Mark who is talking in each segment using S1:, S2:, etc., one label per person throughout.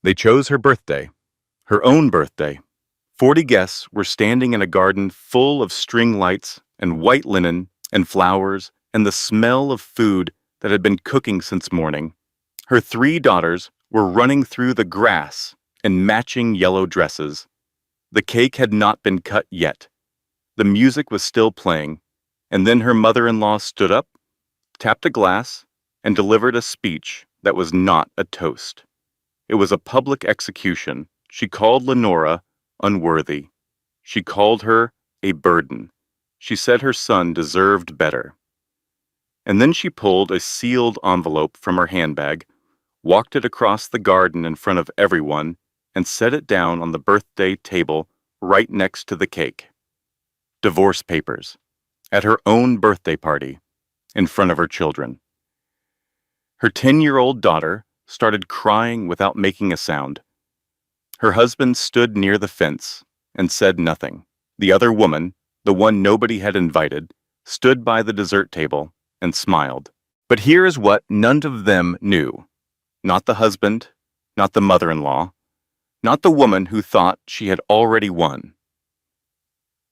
S1: They chose her birthday, her own birthday. 40 guests were standing in a garden full of string lights and white linen and flowers and the smell of food that had been cooking since morning. Her 3 daughters were running through the grass in matching yellow dresses. The cake had not been cut yet. The music was still playing, and then her mother-in-law stood up, tapped a glass, and delivered a speech that was not a toast. It was a public execution. She called Lenora unworthy. She called her a burden. She said her son deserved better. And then she pulled a sealed envelope from her handbag, walked it across the garden in front of everyone, and set it down on the birthday table right next to the cake. Divorce papers. At her own birthday party, in front of her children. Her 10-year-old daughter started crying without making a sound. Her husband stood near the fence and said nothing. The other woman, the one nobody had invited, stood by the dessert table and smiled. But here is what none of them knew. Not the husband, not the mother-in-law, not the woman who thought she had already won.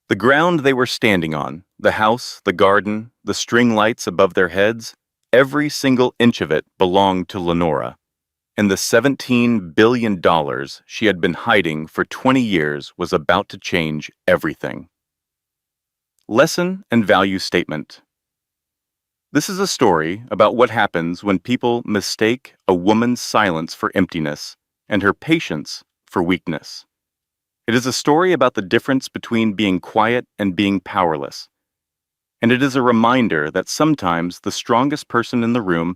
S1: The ground they were standing on, the house, the garden, the string lights above their heads, every single inch of it belonged to Lenora, and the $17 billion she had been hiding for 20 years was about to change everything. Lesson and value statement. This is a story about what happens when people mistake a woman's silence for emptiness and her patience for weakness. It is a story about the difference between being quiet and being powerless. And it is a reminder that sometimes the strongest person in the room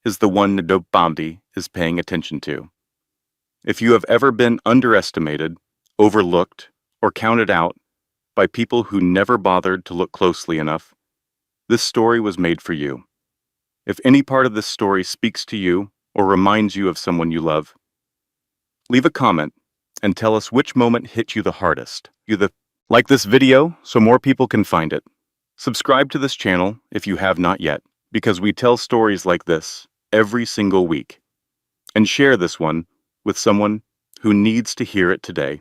S1: is the one nobody is paying attention to. If you have ever been underestimated, overlooked, or counted out by people who never bothered to look closely enough, this story was made for you. If any part of this story speaks to you or reminds you of someone you love, leave a comment and tell us which moment hit you the hardest. Like this video so more people can find it. Subscribe to this channel if you have not yet, because we tell stories like this every single week. And share this one with someone who needs to hear it today.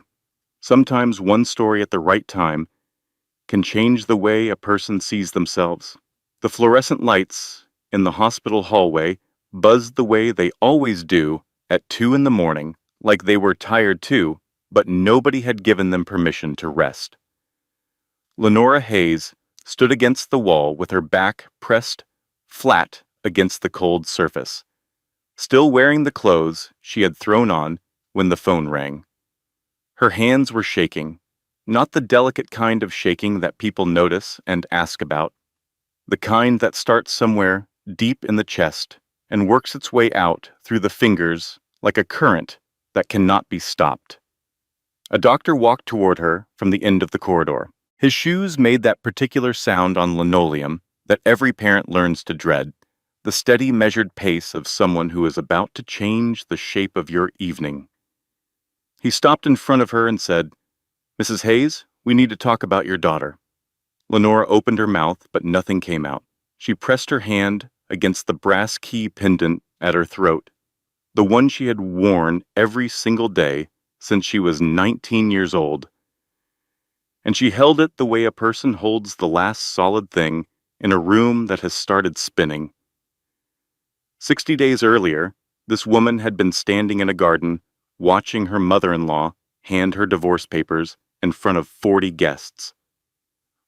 S1: Sometimes one story at the right time can change the way a person sees themselves. The fluorescent lights in the hospital hallway buzzed the way they always do at 2 in the morning, like they were tired too, but nobody had given them permission to rest. Lenora Hayes stood against the wall with her back pressed flat against the cold surface, still wearing the clothes she had thrown on when the phone rang. Her hands were shaking, not the delicate kind of shaking that people notice and ask about, the kind that starts somewhere deep in the chest and works its way out through the fingers like a current that cannot be stopped. A doctor walked toward her from the end of the corridor. His shoes made that particular sound on linoleum that every parent learns to dread, the steady, measured pace of someone who is about to change the shape of your evening. He stopped in front of her and said, "Mrs. Hayes, we need to talk about your daughter." Lenora opened her mouth, but nothing came out. She pressed her hand against the brass key pendant at her throat, the one she had worn every single day since she was 19 years old. And she held it the way a person holds the last solid thing in a room that has started spinning. 60 days earlier, this woman had been standing in a garden, watching her mother-in-law hand her divorce papers in front of 40 guests.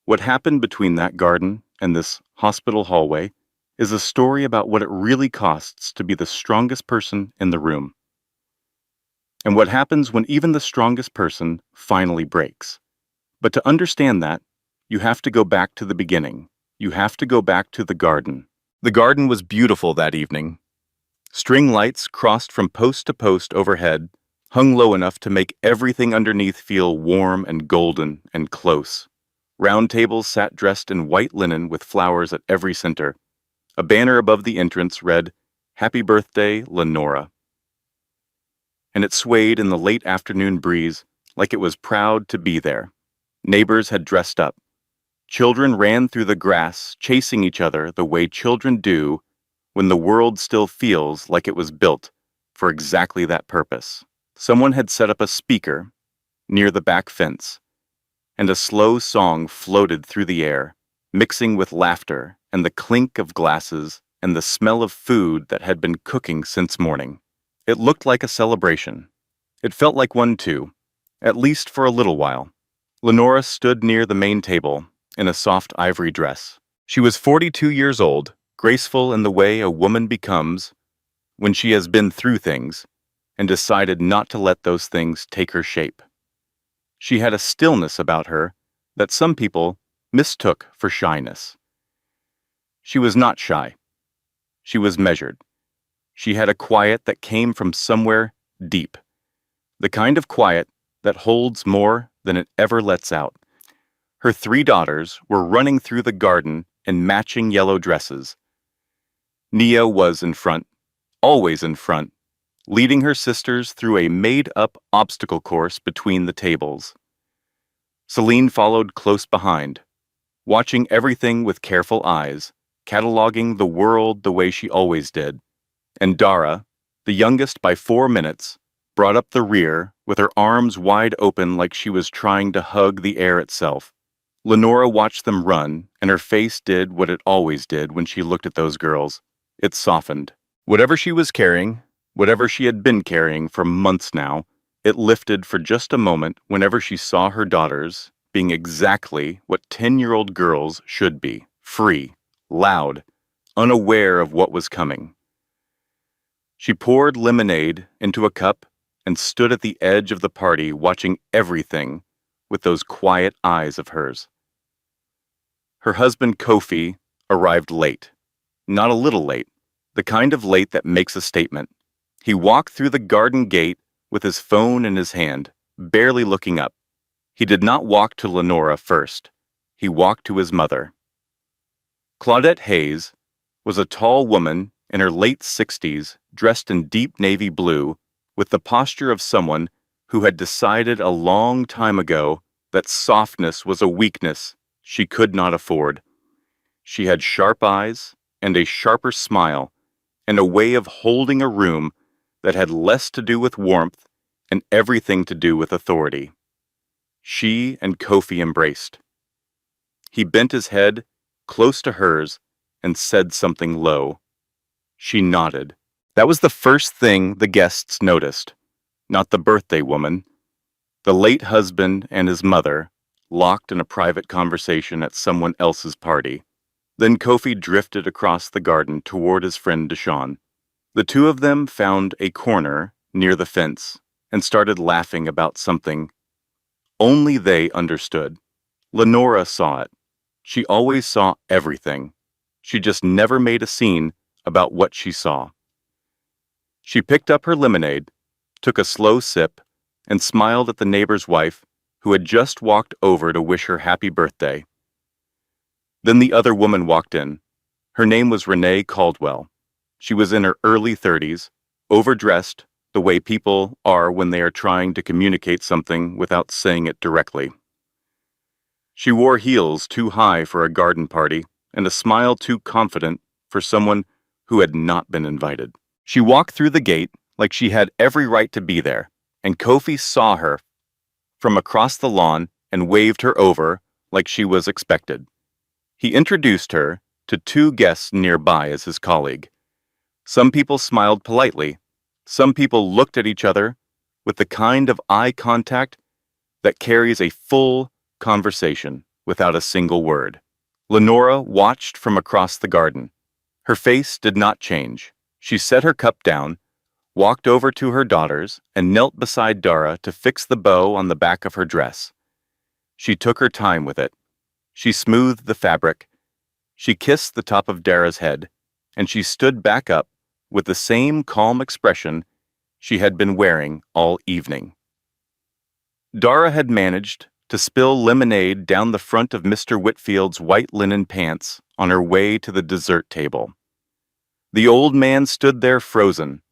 S1: What happened between that garden and this hospital hallway is a story about what it really costs to be the strongest person in the room. And what happens when even the strongest person finally breaks. But to understand that, you have to go back to the beginning. You have to go back to the garden. The garden was beautiful that evening. String lights crossed from post to post overhead, hung low enough to make everything underneath feel warm and golden and close. Round tables sat dressed in white linen with flowers at every center. A banner above the entrance read, "Happy Birthday, Lenora." And it swayed in the late afternoon breeze like it was proud to be there. Neighbors had dressed up. Children ran through the grass, chasing each other the way children do when the world still feels like it was built for exactly that purpose, Someone had set up a speaker near the back fence, and a slow song floated through the air, mixing with laughter and the clink of glasses and the smell of food that had been cooking since morning. It looked like a celebration. It felt like one too, at least for a little while. Lenora stood near the main table in a soft ivory dress. She was 42 years old, graceful in the way a woman becomes when she has been through things and decided not to let those things take her shape. She had a stillness about her that some people mistook for shyness. She was not shy. She was measured. She had a quiet that came from somewhere deep, the kind of quiet that holds more than it ever lets out. Her 3 daughters were running through the garden in matching yellow dresses. Nia was in front, always in front, leading her sisters through a made-up obstacle course between the tables. Celine followed close behind, watching everything with careful eyes, cataloging the world the way she always did. And Dara, the youngest by 4 minutes, brought up the rear with her arms wide open like she was trying to hug the air itself. Lenora watched them run, and her face did what it always did when she looked at those girls. It softened. Whatever she was carrying, whatever she had been carrying for months now, it lifted for just a moment whenever she saw her daughters being exactly what 10-year-old girls should be, free, loud, unaware of what was coming. She poured lemonade into a cup and stood at the edge of the party watching everything with those quiet eyes of hers. Her husband Kofi arrived late, not a little late, the kind of late that makes a statement. He walked through the garden gate with his phone in his hand, barely looking up. He did not walk to Lenora first. He walked to his mother. Claudette Hayes was a tall woman in her late 60s, dressed in deep navy blue, with the posture of someone who had decided a long time ago that softness was a weakness she could not afford. She had sharp eyes and a sharper smile and a way of holding a room that had less to do with warmth and everything to do with authority. She and Kofi embraced. He bent his head close to hers and said something low. She nodded. That was the first thing the guests noticed, not the birthday woman. The late husband and his mother, locked in a private conversation at someone else's party. Then Kofi drifted across the garden toward his friend Deshawn. The two of them found a corner near the fence and started laughing about something. Only they understood. Lenora saw it. She always saw everything. She just never made a scene about what she saw. She picked up her lemonade, took a slow sip, and smiled at the neighbor's wife, who had just walked over to wish her happy birthday. Then the other woman walked in. Her name was Renee Caldwell. She was in her early 30s, overdressed the way people are when they are trying to communicate something without saying it directly. She wore heels too high for a garden party and a smile too confident for someone who had not been invited. She walked through the gate like she had every right to be there, and Kofi saw her from across the lawn and waved her over like she was expected. He introduced her to 2 guests nearby as his colleague. Some people smiled politely. Some people looked at each other with the kind of eye contact that carries a full conversation without a single word. Lenora watched from across the garden. Her face did not change. She set her cup down, walked over to her daughters, and knelt beside Dara to fix the bow on the back of her dress. She took her time with it. She smoothed the fabric. She kissed the top of Dara's head, and she stood back up with the same calm expression she had been wearing all evening. Dara had managed to spill lemonade down the front of Mr. Whitfield's white linen pants on her way to the dessert table. The old man stood there frozen,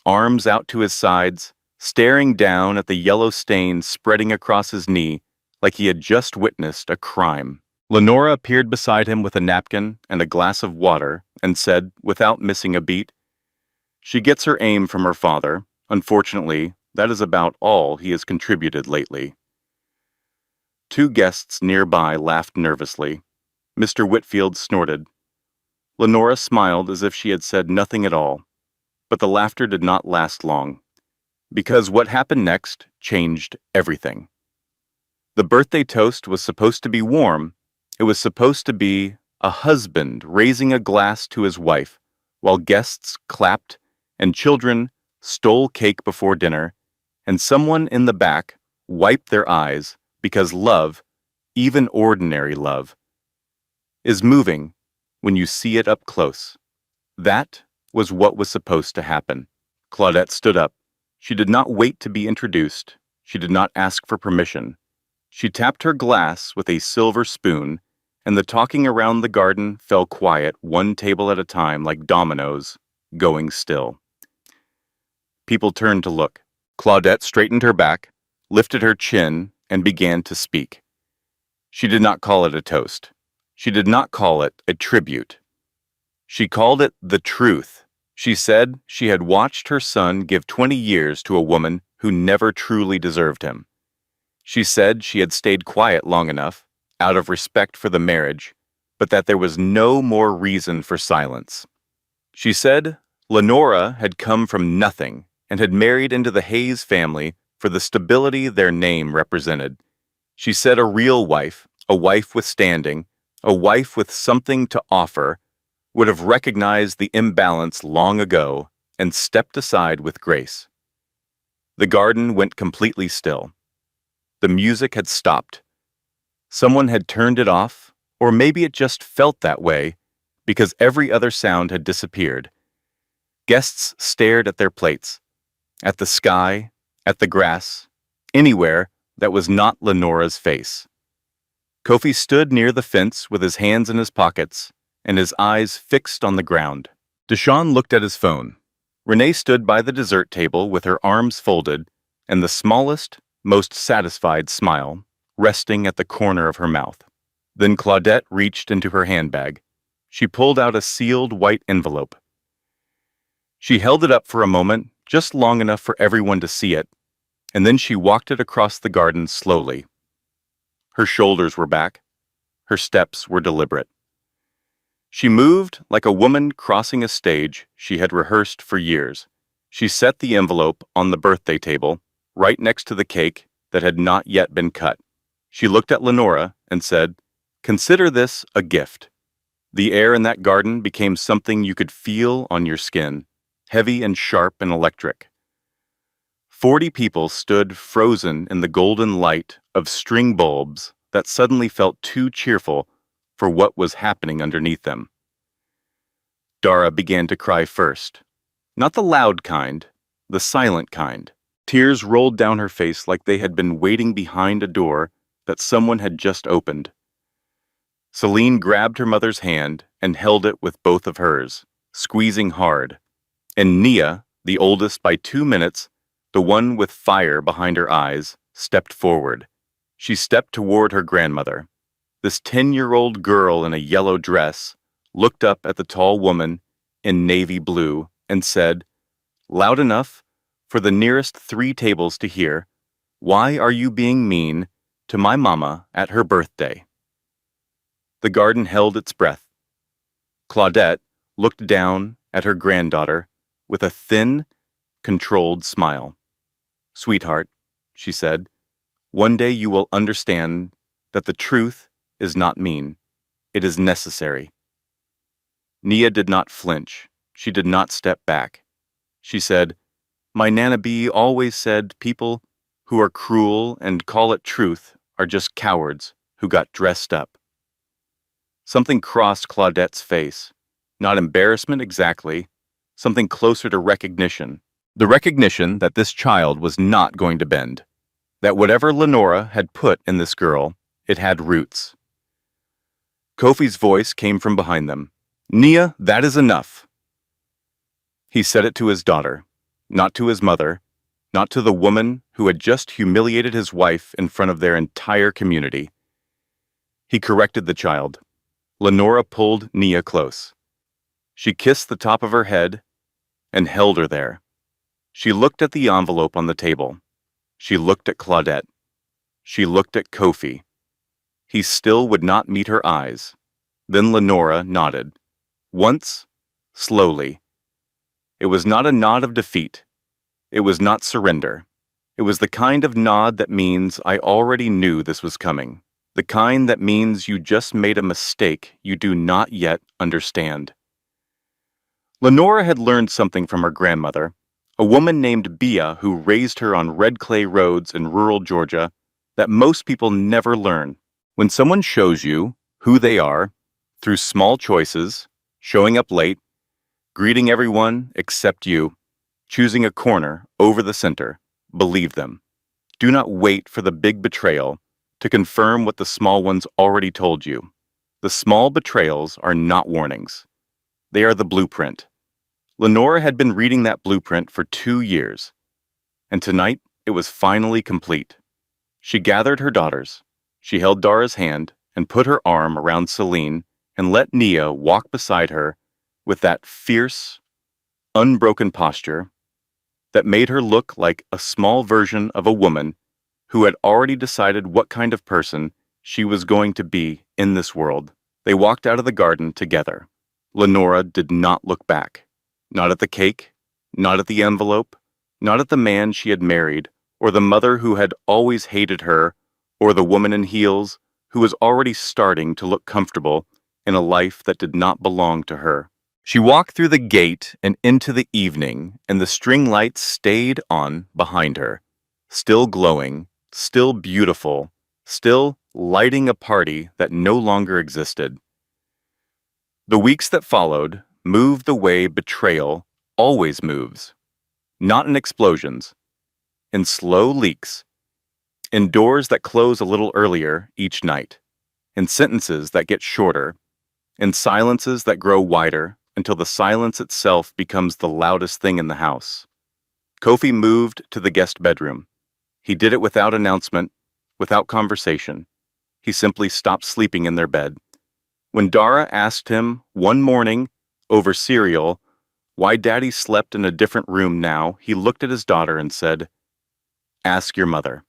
S1: arms out to his sides, staring down at the yellow stain spreading across his knee like he had just witnessed a crime. Lenora appeared beside him with a napkin and a glass of water and said, without missing a beat, "She gets her aim from her father. Unfortunately, That is about all he has contributed lately. Two guests nearby laughed nervously. Mr. Whitfield snorted. Lenora smiled as if she had said nothing at all, but the laughter did not last long, because what happened next changed everything. The birthday toast was supposed to be warm. It was supposed to be a husband raising a glass to his wife, while guests clapped and children stole cake before dinner, and someone in the back wiped their eyes because love, even ordinary love, is moving when you see it up close. That was what was supposed to happen. Claudette stood up. She did not wait to be introduced. She did not ask for permission. She tapped her glass with a silver spoon, and the talking around the garden fell quiet, one table at a time like dominoes, going still. People turned to look. Claudette straightened her back, lifted her chin, and began to speak. She did not call it a toast. She did not call it a tribute. She called it the truth. She said she had watched her son give 20 years to a woman who never truly deserved him. She said she had stayed quiet long enough, out of respect for the marriage, but that there was no more reason for silence. She said Lenora had come from nothing and had married into the Hayes family for the stability their name represented. She said a real wife, a wife with standing, a wife with something to offer, would have recognized the imbalance long ago and stepped aside with grace. The garden went completely still. The music had stopped. Someone had turned it off, or maybe it just felt that way, because every other sound had disappeared. Guests stared at their plates, at the sky, at the grass, anywhere that was not Lenora's face. Kofi stood near the fence with his hands in his pockets and his eyes fixed on the ground. Deshawn looked at his phone. Renee stood by the dessert table with her arms folded and the smallest, most satisfied smile resting at the corner of her mouth. Then Claudette reached into her handbag. She pulled out a sealed white envelope. She held it up for a moment, just long enough for everyone to see it, and then she walked it across the garden slowly. Her shoulders were back. Her steps were deliberate. She moved like a woman crossing a stage she had rehearsed for years. She set the envelope on the birthday table, right next to the cake that had not yet been cut. She looked at Lenora and said, "Consider this a gift." The air in that garden became something you could feel on your skin, heavy and sharp and electric. 40 people stood frozen in the golden light of string bulbs that suddenly felt too cheerful for what was happening underneath them. Dara began to cry first. Not the loud kind, the silent kind. Tears rolled down her face like they had been waiting behind a door that someone had just opened. Celine grabbed her mother's hand and held it with both of hers, squeezing hard. And Nia, the oldest by 2 minutes, the one with fire behind her eyes, stepped forward. She stepped toward her grandmother. This 10-year-old girl in a yellow dress looked up at the tall woman in navy blue and said, loud enough for the nearest 3 tables to hear, "Why are you being mean to my mama at her birthday?" The garden held its breath. Claudette looked down at her granddaughter with a thin, controlled smile. "Sweetheart," she said, "one day you will understand that the truth is not mean. It is necessary." Nia did not flinch. She did not step back. She said, "My Nana B always said people who are cruel and call it truth are just cowards who got dressed up." Something crossed Claudette's face. Not embarrassment exactly, something closer to recognition. The recognition that this child was not going to bend. That whatever Lenora had put in this girl, it had roots. Kofi's voice came from behind them. "Nia, that is enough." He said it to his daughter, not to his mother, not to the woman who had just humiliated his wife in front of their entire community. He corrected the child. Lenora pulled Nia close. She kissed the top of her head and held her there. She looked at the envelope on the table. She looked at Claudette. She looked at Kofi. He still would not meet her eyes. Then Lenora nodded. Once, slowly. It was not a nod of defeat. It was not surrender. It was the kind of nod that means I already knew this was coming. The kind that means you just made a mistake you do not yet understand. Lenora had learned something from her grandmother, a woman named Bia who raised her on red clay roads in rural Georgia, that most people never learn. When someone shows you who they are, through small choices, showing up late, greeting everyone except you, choosing a corner over the center, believe them. Do not wait for the big betrayal to confirm what the small ones already told you. The small betrayals are not warnings. They are the blueprint. Lenora had been reading that blueprint for 2 years, and tonight it was finally complete. She gathered her daughters. She held Dara's hand and put her arm around Celine and let Nia walk beside her with that fierce, unbroken posture that made her look like a small version of a woman who had already decided what kind of person she was going to be in this world. They walked out of the garden together. Lenora did not look back. Not at the cake, not at the envelope, not at the man she had married, or the mother who had always hated her, or the woman in heels who was already starting to look comfortable in a life that did not belong to her. She walked through the gate and into the evening, and the string lights stayed on behind her, still glowing, still beautiful, still lighting a party that no longer existed. The weeks that followed moved the way betrayal always moves, not in explosions, in slow leaks, in doors that close a little earlier each night, in sentences that get shorter, in silences that grow wider until the silence itself becomes the loudest thing in the house. Kofi moved to the guest bedroom. He did it without announcement, without conversation. He simply stopped sleeping in their bed. When Dara asked him one morning over cereal why Daddy slept in a different room now, he looked at his daughter and said, "Ask your mother."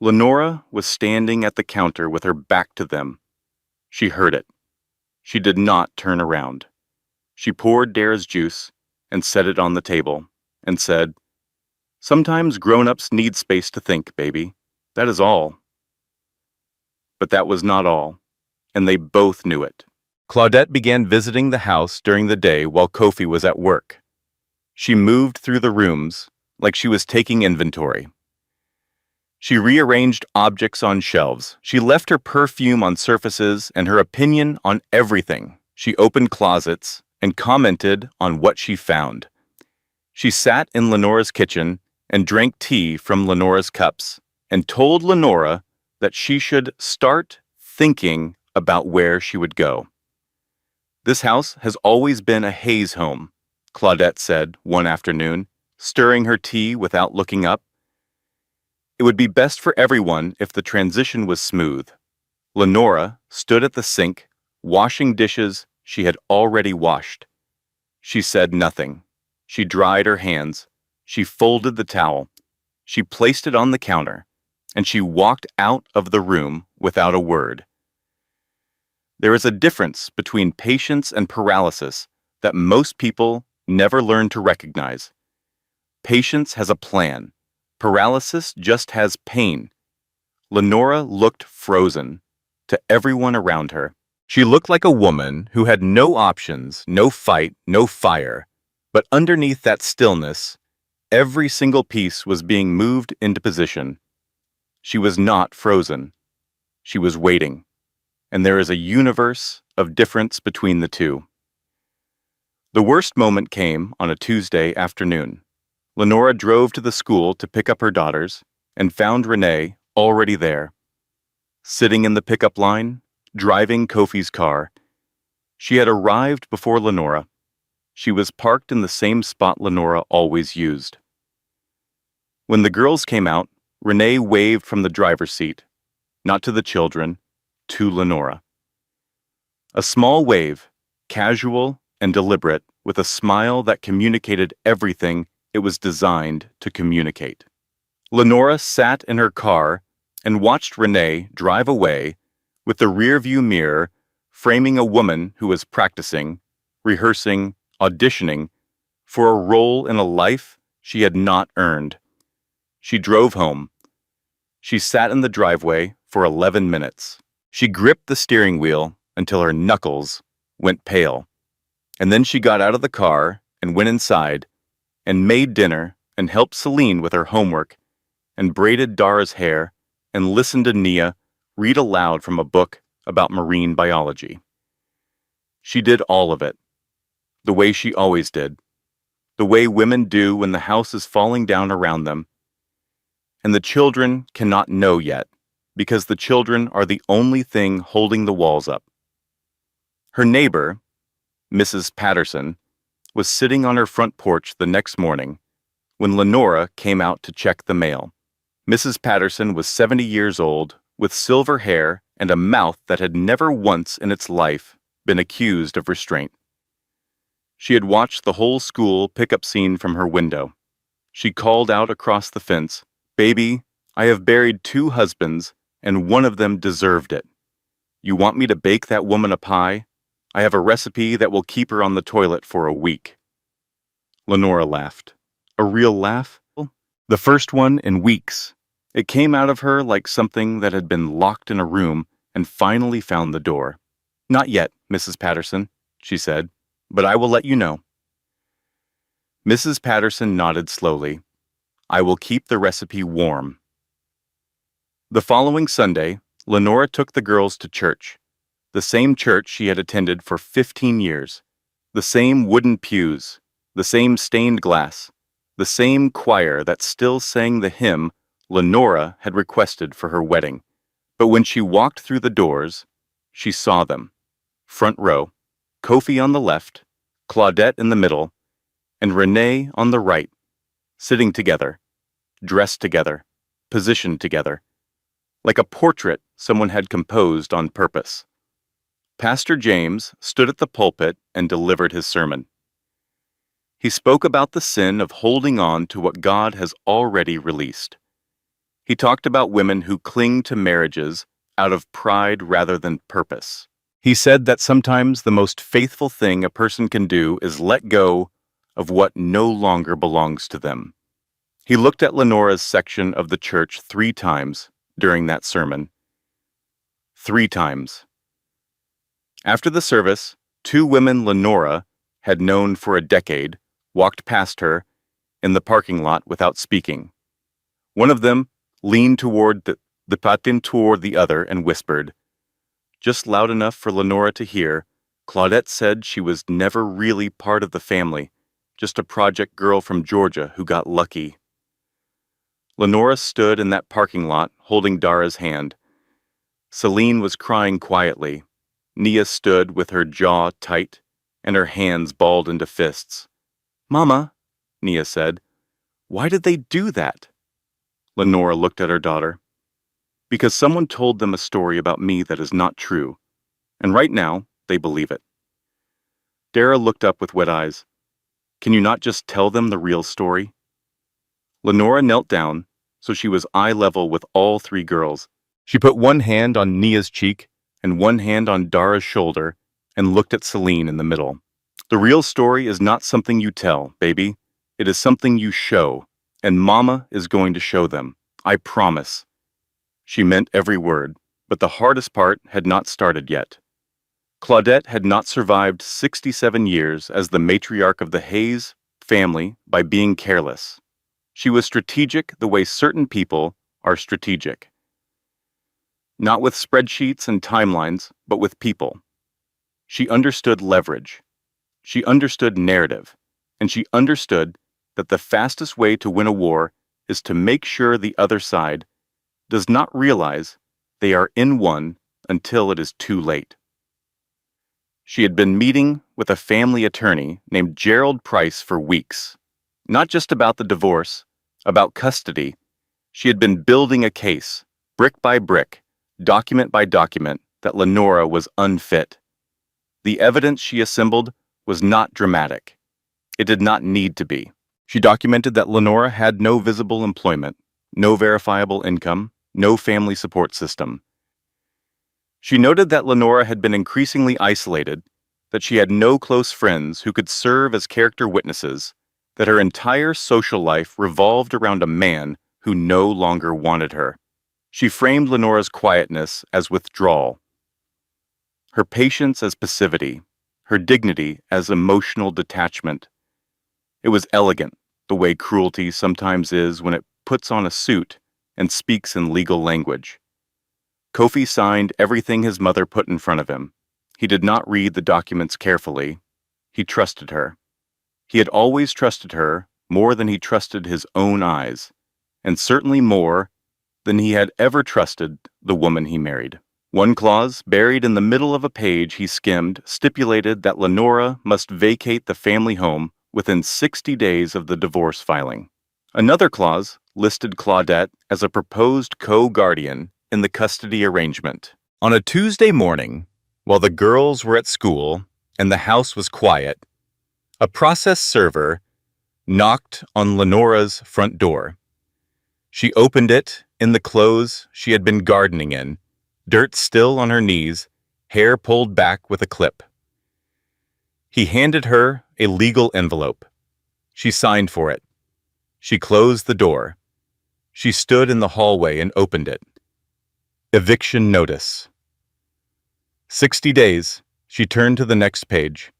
S1: Lenora was standing at the counter with her back to them. She heard it. She did not turn around. She poured Dara's juice and set it on the table and said, "Sometimes grown-ups need space to think, baby. That is all." But that was not all, and they both knew it. Claudette began visiting the house during the day while Kofi was at work. She moved through the rooms like she was taking inventory. She rearranged objects on shelves. She left her perfume on surfaces and her opinion on everything. She opened closets and commented on what she found. She sat in Lenora's kitchen and drank tea from Lenora's cups and told Lenora that she should start thinking about where she would go. "This house has always been a Hayes home," Claudette said one afternoon, stirring her tea without looking up. "It would be best for everyone if the transition was smooth." Lenora stood at the sink, washing dishes she had already washed. She said nothing. She dried her hands. She folded the towel. She placed it on the counter, and she walked out of the room without a word. There is a difference between patience and paralysis that most people never learn to recognize. Patience has a plan. Paralysis just has pain. Lenora looked frozen to everyone around her. She looked like a woman who had no options, no fight, no fire. But underneath that stillness, every single piece was being moved into position. She was not frozen. She was waiting. And there is a universe of difference between the two. The worst moment came on a Tuesday afternoon. Lenora drove to the school to pick up her daughters and found Renee already there. Sitting in the pickup line, driving Kofi's car. She had arrived before Lenora. She was parked in the same spot Lenora always used. When the girls came out, Renee waved from the driver's seat, not to the children, to Lenora. A small wave, casual and deliberate, with a smile that communicated everything It was designed to communicate. Lenora sat in her car and watched Renee drive away with the rearview mirror framing a woman who was practicing, rehearsing, auditioning for a role in a life she had not earned. She drove home. She sat in the driveway for 11 minutes. She gripped the steering wheel until her knuckles went pale. And then she got out of the car and went inside and made dinner and helped Celine with her homework and braided Dara's hair and listened to Nia read aloud from a book about marine biology. She did all of it, the way she always did, the way women do when the house is falling down around them. And the children cannot know yet, because the children are the only thing holding the walls up. Her neighbor, Mrs. Patterson, was sitting on her front porch the next morning when Lenora came out to check the mail. Mrs. Patterson was 70 years old, with silver hair and a mouth that had never once in its life been accused of restraint. She had watched the whole school pickup scene from her window. She called out across the fence, "Baby, I have buried 2 husbands, and one of them deserved it. You want me to bake that woman a pie? I have a recipe that will keep her on the toilet for a week." Lenora laughed. A real laugh? The first one in weeks. It came out of her like something that had been locked in a room and finally found the door. "Not yet, Mrs. Patterson," she said, "but I will let you know." Mrs. Patterson nodded slowly. "I will keep the recipe warm." The following Sunday, Lenora took the girls to church, the same church she had attended for 15 years, the same wooden pews, the same stained glass, the same choir that still sang the hymn Lenora had requested for her wedding. But when she walked through the doors, she saw them. Front row, Kofi on the left, Claudette in the middle, and Renee on the right, sitting together, dressed together, positioned together, like a portrait someone had composed on purpose. Pastor James stood at the pulpit and delivered his sermon. He spoke about the sin of holding on to what God has already released. He talked about women who cling to marriages out of pride rather than purpose. He said that sometimes the most faithful thing a person can do is let go of what no longer belongs to them. He looked at Lenora's section of the church 3 times during that sermon. 3 times. After the service, 2 women Lenora had known for a decade walked past her in the parking lot without speaking. One of them leaned toward the patin toward the other and whispered, just loud enough for Lenora to hear. Claudette said she was never really part of the family, just a project girl from Georgia who got lucky. Lenora stood in that parking lot holding Dara's hand. Celine was crying quietly. Nia stood with her jaw tight and her hands balled into fists. "Mama," Nia said, "why did they do that?" Lenora looked at her daughter. "Because someone told them a story about me that is not true, and right now they believe it." Dara looked up with wet eyes. "Can you not just tell them the real story?" Lenora knelt down, so she was eye level with all 3 girls. She put one hand on Nia's cheek and one hand on Dara's shoulder and looked at Celine in the middle. "The real story is not something you tell, baby. It is something you show, and Mama is going to show them. I promise." She meant every word, but the hardest part had not started yet. Claudette had not survived 67 years as the matriarch of the Hayes family by being careless. She was strategic the way certain people are strategic. Not with spreadsheets and timelines, but with people. She understood leverage. She understood narrative. And she understood that the fastest way to win a war is to make sure the other side does not realize they are in one until it is too late. She had been meeting with a family attorney named Gerald Price for weeks. Not just about the divorce, about custody. She had been building a case, brick by brick, document by document, that Lenora was unfit. The evidence she assembled was not dramatic. It did not need to be. She documented that Lenora had no visible employment, no verifiable income, no family support system. She noted that Lenora had been increasingly isolated, that she had no close friends who could serve as character witnesses, that her entire social life revolved around a man who no longer wanted her. She framed Lenora's quietness as withdrawal, her patience as passivity, her dignity as emotional detachment. It was elegant, the way cruelty sometimes is when it puts on a suit and speaks in legal language. Kofi signed everything his mother put in front of him. He did not read the documents carefully. He trusted her. He had always trusted her more than he trusted his own eyes, and certainly more than he had ever trusted the woman he married. One clause, buried in the middle of a page he skimmed, stipulated that Lenora must vacate the family home within 60 days of the divorce filing. Another clause listed Claudette as a proposed co-guardian in the custody arrangement. On a Tuesday morning, while the girls were at school and the house was quiet, a process server knocked on Lenora's front door. She opened it in the clothes she had been gardening in, dirt still on her knees, hair pulled back with a clip. He handed her a legal envelope. She signed for it. She closed the door. She stood in the hallway and opened it. Eviction notice. 60 days. She turned to the next page.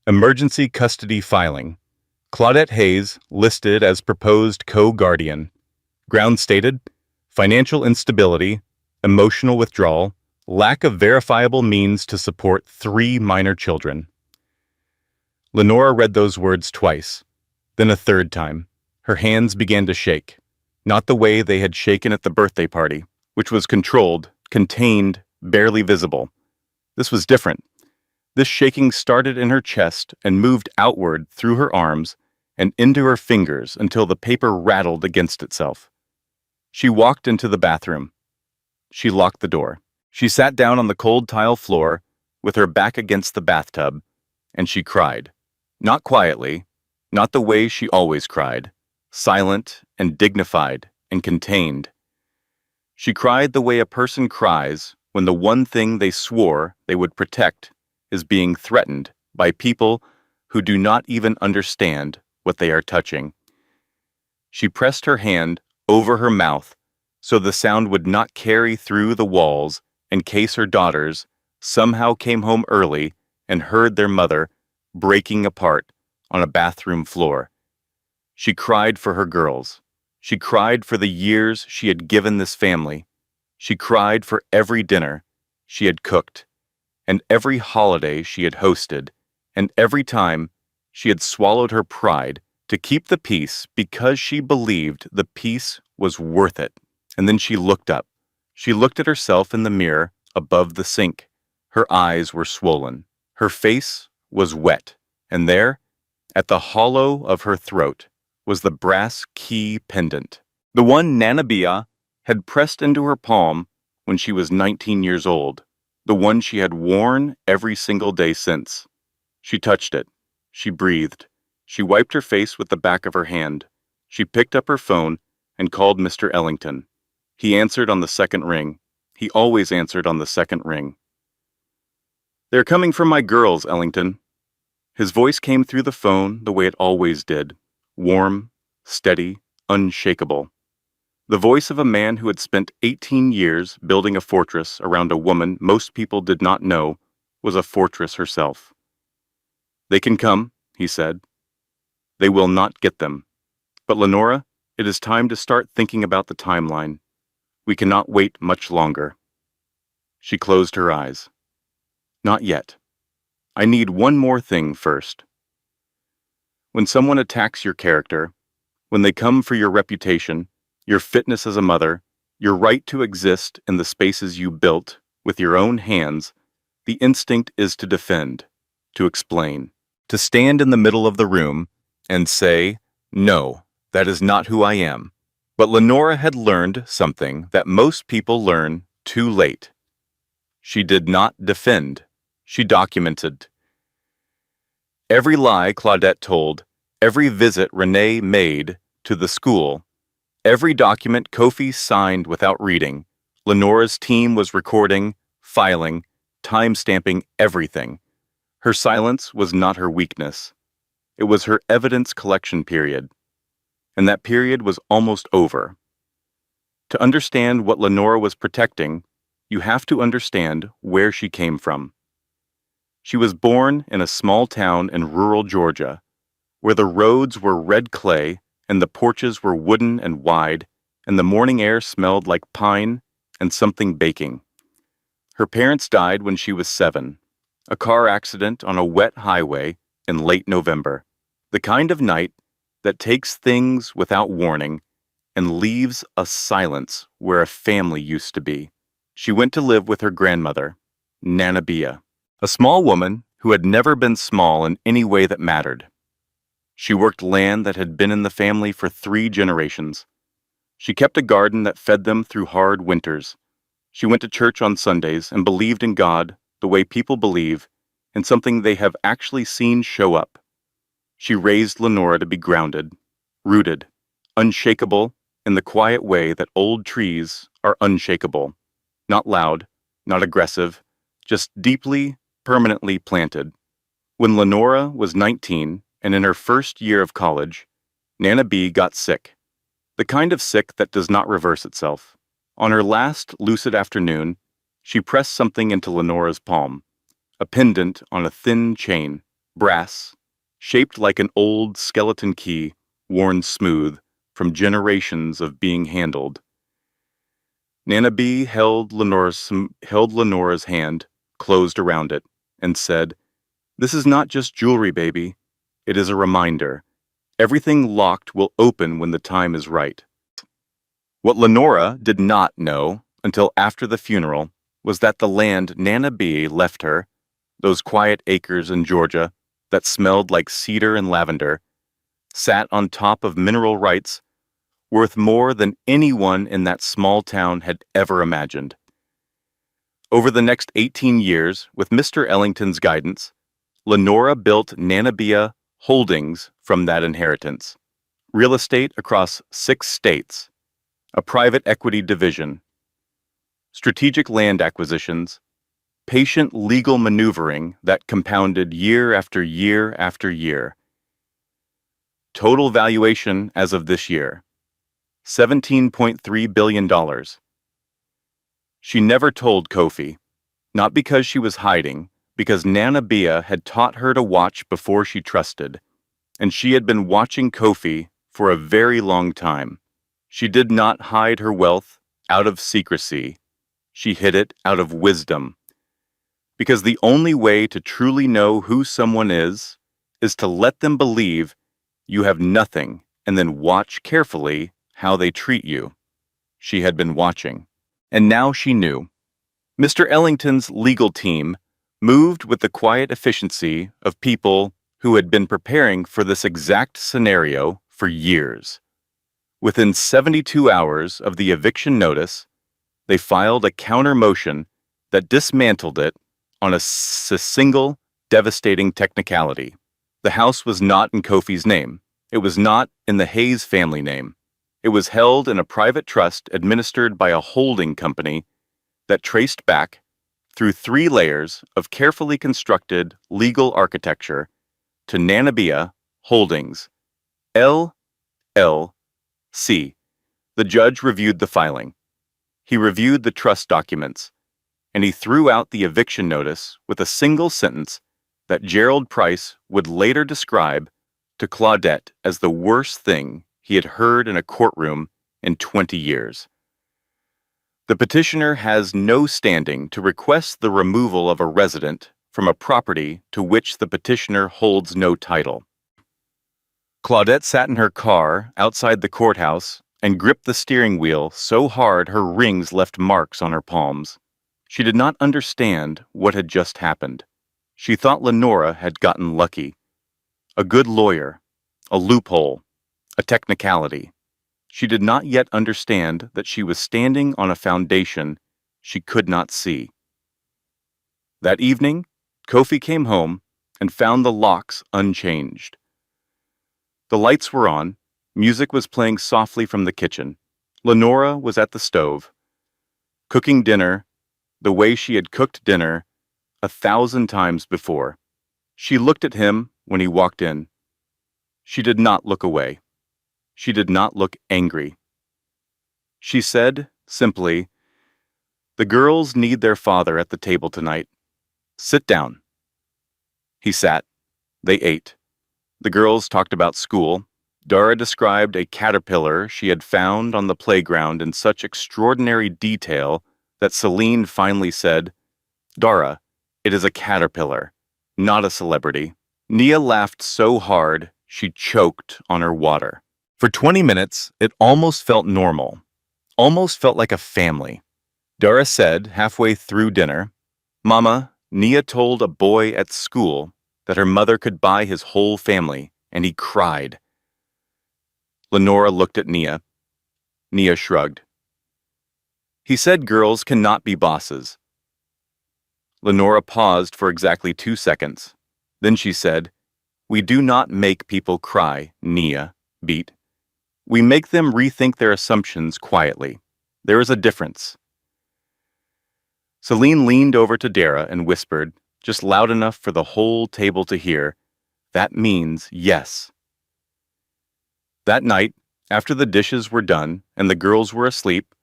S1: Emergency custody filing. Claudette Hayes listed as proposed co-guardian. Ground stated, financial instability, emotional withdrawal, lack of verifiable means to support 3 minor children. Lenora read those words twice, then a third time. Her hands began to shake, not the way they had shaken at the birthday party, which was controlled, contained, barely visible. This was different. This shaking started in her chest and moved outward through her arms and into her fingers until the paper rattled against itself. She walked into the bathroom. She locked the door. She sat down on the cold tile floor with her back against the bathtub, and she cried. Not quietly, not the way she always cried, silent and dignified and contained. She cried the way a person cries when the one thing they swore they would protect is being threatened by people who do not even understand what they are touching. She pressed her hand over her mouth so the sound would not carry through the walls in case her daughters somehow came home early and heard their mother breaking apart on a bathroom floor. She cried for her girls. She cried for the years she had given this family. She cried for every dinner she had cooked, and every holiday she had hosted, and every time she had swallowed her pride to keep the peace because she believed the peace was worth it. And then she looked up. She looked at herself in the mirror above the sink. Her eyes were swollen. Her face was wet, and there, at the hollow of her throat, was the brass key pendant, the one Nana Bia had pressed into her palm when she was 19 years old, the one she had worn every single day since. She touched it. She breathed. She wiped her face with the back of her hand. She picked up her phone and called Mr. Ellington. He answered on the second ring. He always answered on the second ring. "They're coming for my girls, Ellington." His voice came through the phone the way it always did, warm, steady, unshakable. The voice of a man who had spent 18 years building a fortress around a woman most people did not know was a fortress herself. "They can come," he said. "They will not get them. But Lenora, it is time to start thinking about the timeline. We cannot wait much longer." She closed her eyes. "Not yet. I need one more thing first." When someone attacks your character, when they come for your reputation, your fitness as a mother, your right to exist in the spaces you built with your own hands, the instinct is to defend, to explain, to stand in the middle of the room and say, "No, that is not who I am." But Lenora had learned something that most people learn too late. She did not defend. She documented. Every lie Claudette told, Every visit Renee made to the school, every document Kofi signed without reading, Lenora's team was recording, filing, time-stamping everything. Her silence was not her weakness. It was her evidence collection period. And that period was almost over. To understand what Lenora was protecting, you have to understand where she came from. She was born in a small town in rural Georgia, where the roads were red clay and the porches were wooden and wide, and the morning air smelled like pine and something baking. Her parents died when she was 7, a car accident on a wet highway in late November, the kind of night that takes things without warning and leaves a silence where a family used to be. She went to live with her grandmother, Nana Bia, a small woman who had never been small in any way that mattered. She worked land that had been in the family for 3 generations. She kept a garden that fed them through hard winters. She went to church on Sundays and believed in God the way people believe in something they have actually seen show up. She raised Lenora to be grounded, rooted, unshakable in the quiet way that old trees are unshakable. Not loud, not aggressive, just deeply, permanently planted. When Lenora was 19 and in her first year of college, Nana B got sick. The kind of sick that does not reverse itself. On her last lucid afternoon, she pressed something into Lenora's palm, a pendant on a thin chain, brass, shaped like an old skeleton key, worn smooth from generations of being handled. Nana B held Lenora's hand, closed around it, and said, "This is not just jewelry, baby. It is a reminder. Everything locked will open when the time is right." What Lenora did not know until after the funeral was that the land Nana B left her, those quiet acres in Georgia that smelled like cedar and lavender, sat on top of mineral rights worth more than anyone in that small town had ever imagined. Over the next 18 years, with Mr. Ellington's guidance, Lenora built Nanabia Holdings from that inheritance. Real estate across 6 states, a private equity division, strategic land acquisitions, patient legal maneuvering that compounded year after year after year. Total valuation as of this year, $17.3 billion. She never told Kofi, not because she was hiding, because Nana Bia had taught her to watch before she trusted, and she had been watching Kofi for a very long time. She did not hide her wealth out of secrecy. She hid it out of wisdom. Because the only way to truly know who someone is to let them believe you have nothing and then watch carefully how they treat you. She had been watching. And now she knew. Mr. Ellington's legal team moved with the quiet efficiency of people who had been preparing for this exact scenario for years. Within 72 hours of the eviction notice, they filed a counter motion that dismantled it on a single, devastating technicality. The house was not in Kofi's name. It was not in the Hayes family name. It was held in a private trust administered by a holding company that traced back through 3 layers of carefully constructed legal architecture to Nanabia Holdings, LLC. The judge reviewed the filing. He reviewed the trust documents, and he threw out the eviction notice with a single sentence that Gerald Price would later describe to Claudette as the worst thing he had heard in a courtroom in 20 years. The petitioner has no standing to request the removal of a resident from a property to which the petitioner holds no title. Claudette sat in her car outside the courthouse and gripped the steering wheel so hard her rings left marks on her palms. She did not understand what had just happened. She thought Lenora had gotten lucky. A good lawyer, a loophole, a technicality. She did not yet understand that she was standing on a foundation she could not see. That evening, Kofi came home and found the locks unchanged. The lights were on. Music was playing softly from the kitchen. Lenora was at the stove, cooking dinner the way she had cooked dinner 1,000 times before. She looked at him when he walked in. She did not look away. She did not look angry. She said, simply, "The girls need their father at the table tonight. Sit down." He sat. They ate. The girls talked about school. Dara described a caterpillar she had found on the playground in such extraordinary detail that Celine finally said, "Dara, it is a caterpillar, not a celebrity." Nia laughed so hard she choked on her water. For 20 minutes, it almost felt normal, almost felt like a family. Dara said, halfway through dinner, "Mama, Nia told a boy at school that her mother could buy his whole family, and he cried." Lenora looked at Nia. Nia shrugged. "He said girls cannot be bosses." Lenora paused for exactly 2 seconds. Then she said, "We do not make people cry, Nia, beat. We make them rethink their assumptions quietly. There is a difference." Celine leaned over to Dara and whispered, just loud enough for the whole table to hear, "That means yes." That night, after the dishes were done and the girls were asleep,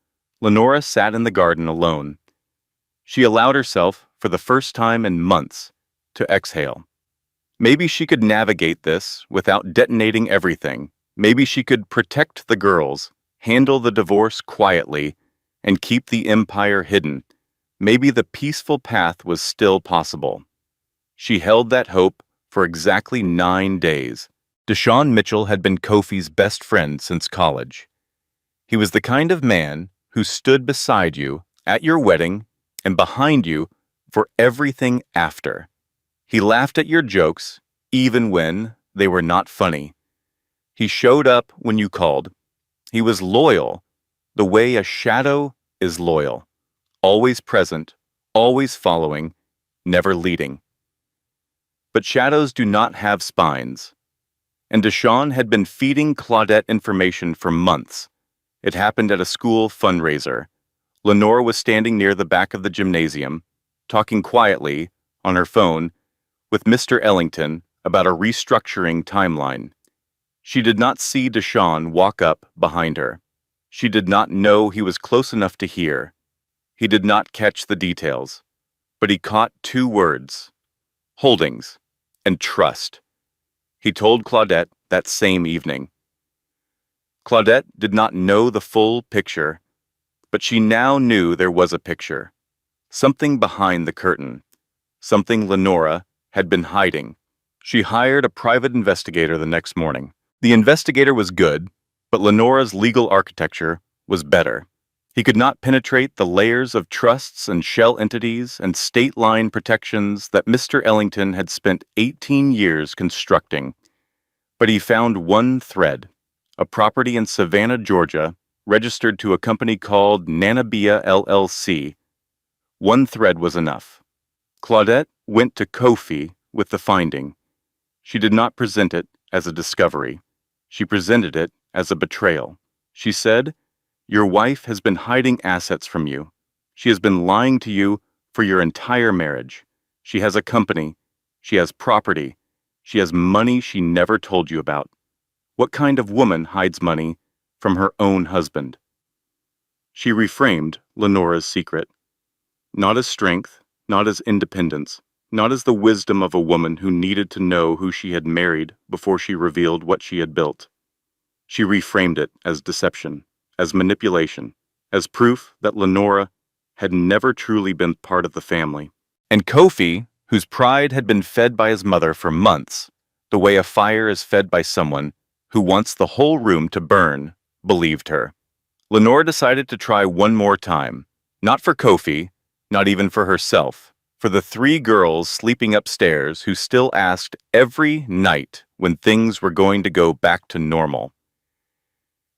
S1: Lenora sat in the garden alone. She allowed herself, for the first time in months, to exhale. Maybe she could navigate this without detonating everything. Maybe she could protect the girls, handle the divorce quietly, and keep the empire hidden. Maybe the peaceful path was still possible. She held that hope for exactly 9 days. Deshaun Mitchell had been Kofi's best friend since college. He was the kind of man who stood beside you at your wedding and behind you for everything after. He laughed at your jokes, even when they were not funny. He showed up when you called. He was loyal, the way a shadow is loyal. Always present, always following, never leading. But shadows do not have spines. And Deshaun had been feeding Claudette information for months. It happened at a school fundraiser. Lenore was standing near the back of the gymnasium, talking quietly, on her phone, with Mr. Ellington about a restructuring timeline. She did not see Deshaun walk up behind her. She did not know he was close enough to hear. He did not catch the details, but he caught 2 words: holdings and trust. He told Claudette that same evening. Claudette did not know the full picture, but she now knew there was a picture. Something behind the curtain. Something Lenora had been hiding. She hired a private investigator the next morning. The investigator was good, but Lenora's legal architecture was better. He could not penetrate the layers of trusts and shell entities and state line protections that Mr. Ellington had spent 18 years constructing. But he found one thread, a property in Savannah, Georgia, registered to a company called Nanabia LLC. One thread was enough. Claudette went to Kofi with the finding. She did not present it as a discovery. She presented it as a betrayal. She said, "Your wife has been hiding assets from you. She has been lying to you for your entire marriage. She has a company. She has property. She has money she never told you about. What kind of woman hides money from her own husband?" She reframed Lenora's secret. Not as strength, not as independence, not as the wisdom of a woman who needed to know who she had married before she revealed what she had built. She reframed it as deception, as manipulation, as proof that Lenora had never truly been part of the family. And Kofi, whose pride had been fed by his mother for months, the way a fire is fed by someone who wants the whole room to burn, believed her. Lenora decided to try one more time, not for Kofi, not even for herself, for the 3 girls sleeping upstairs who still asked every night when things were going to go back to normal.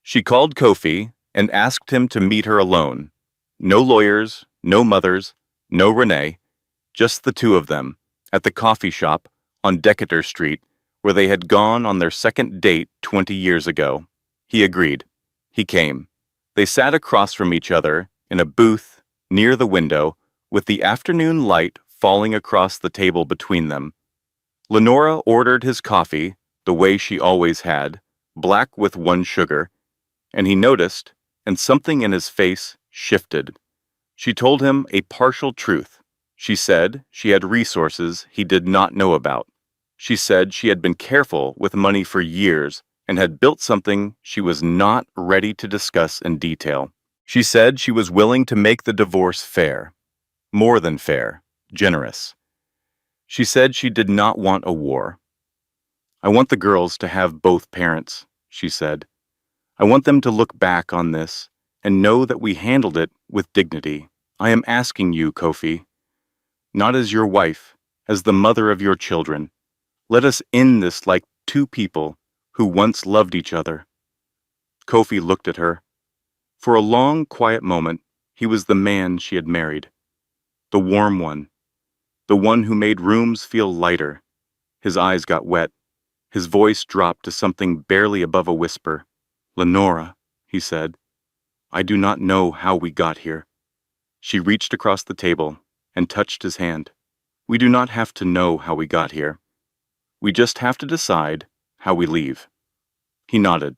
S1: She called Kofi and asked him to meet her alone. No lawyers, no mothers, no Renee, just the 2 of them, at the coffee shop on Decatur Street, where they had gone on their second date 20 years ago. He agreed. He came. They sat across from each other in a booth near the window, with the afternoon light falling across the table between them. Lenora ordered his coffee, the way she always had, black with 1 sugar, and he noticed, and something in his face shifted. She told him a partial truth. She said she had resources he did not know about. She said she had been careful with money for years and had built something she was not ready to discuss in detail. She said she was willing to make the divorce fair, more than fair, generous. She said she did not want a war. I want the girls to have both parents, she said. I want them to look back on this and know that we handled it with dignity. I am asking you, Kofi, not as your wife, as the mother of your children. Let us end this like two people who once loved each other. Kofi looked at her. For a long, quiet moment, he was the man she had married. The warm one. The one who made rooms feel lighter. His eyes got wet. His voice dropped to something barely above a whisper. Lenora, he said, I do not know how we got here. She reached across the table and touched his hand. We do not have to know how we got here. We just have to decide how we leave. He nodded.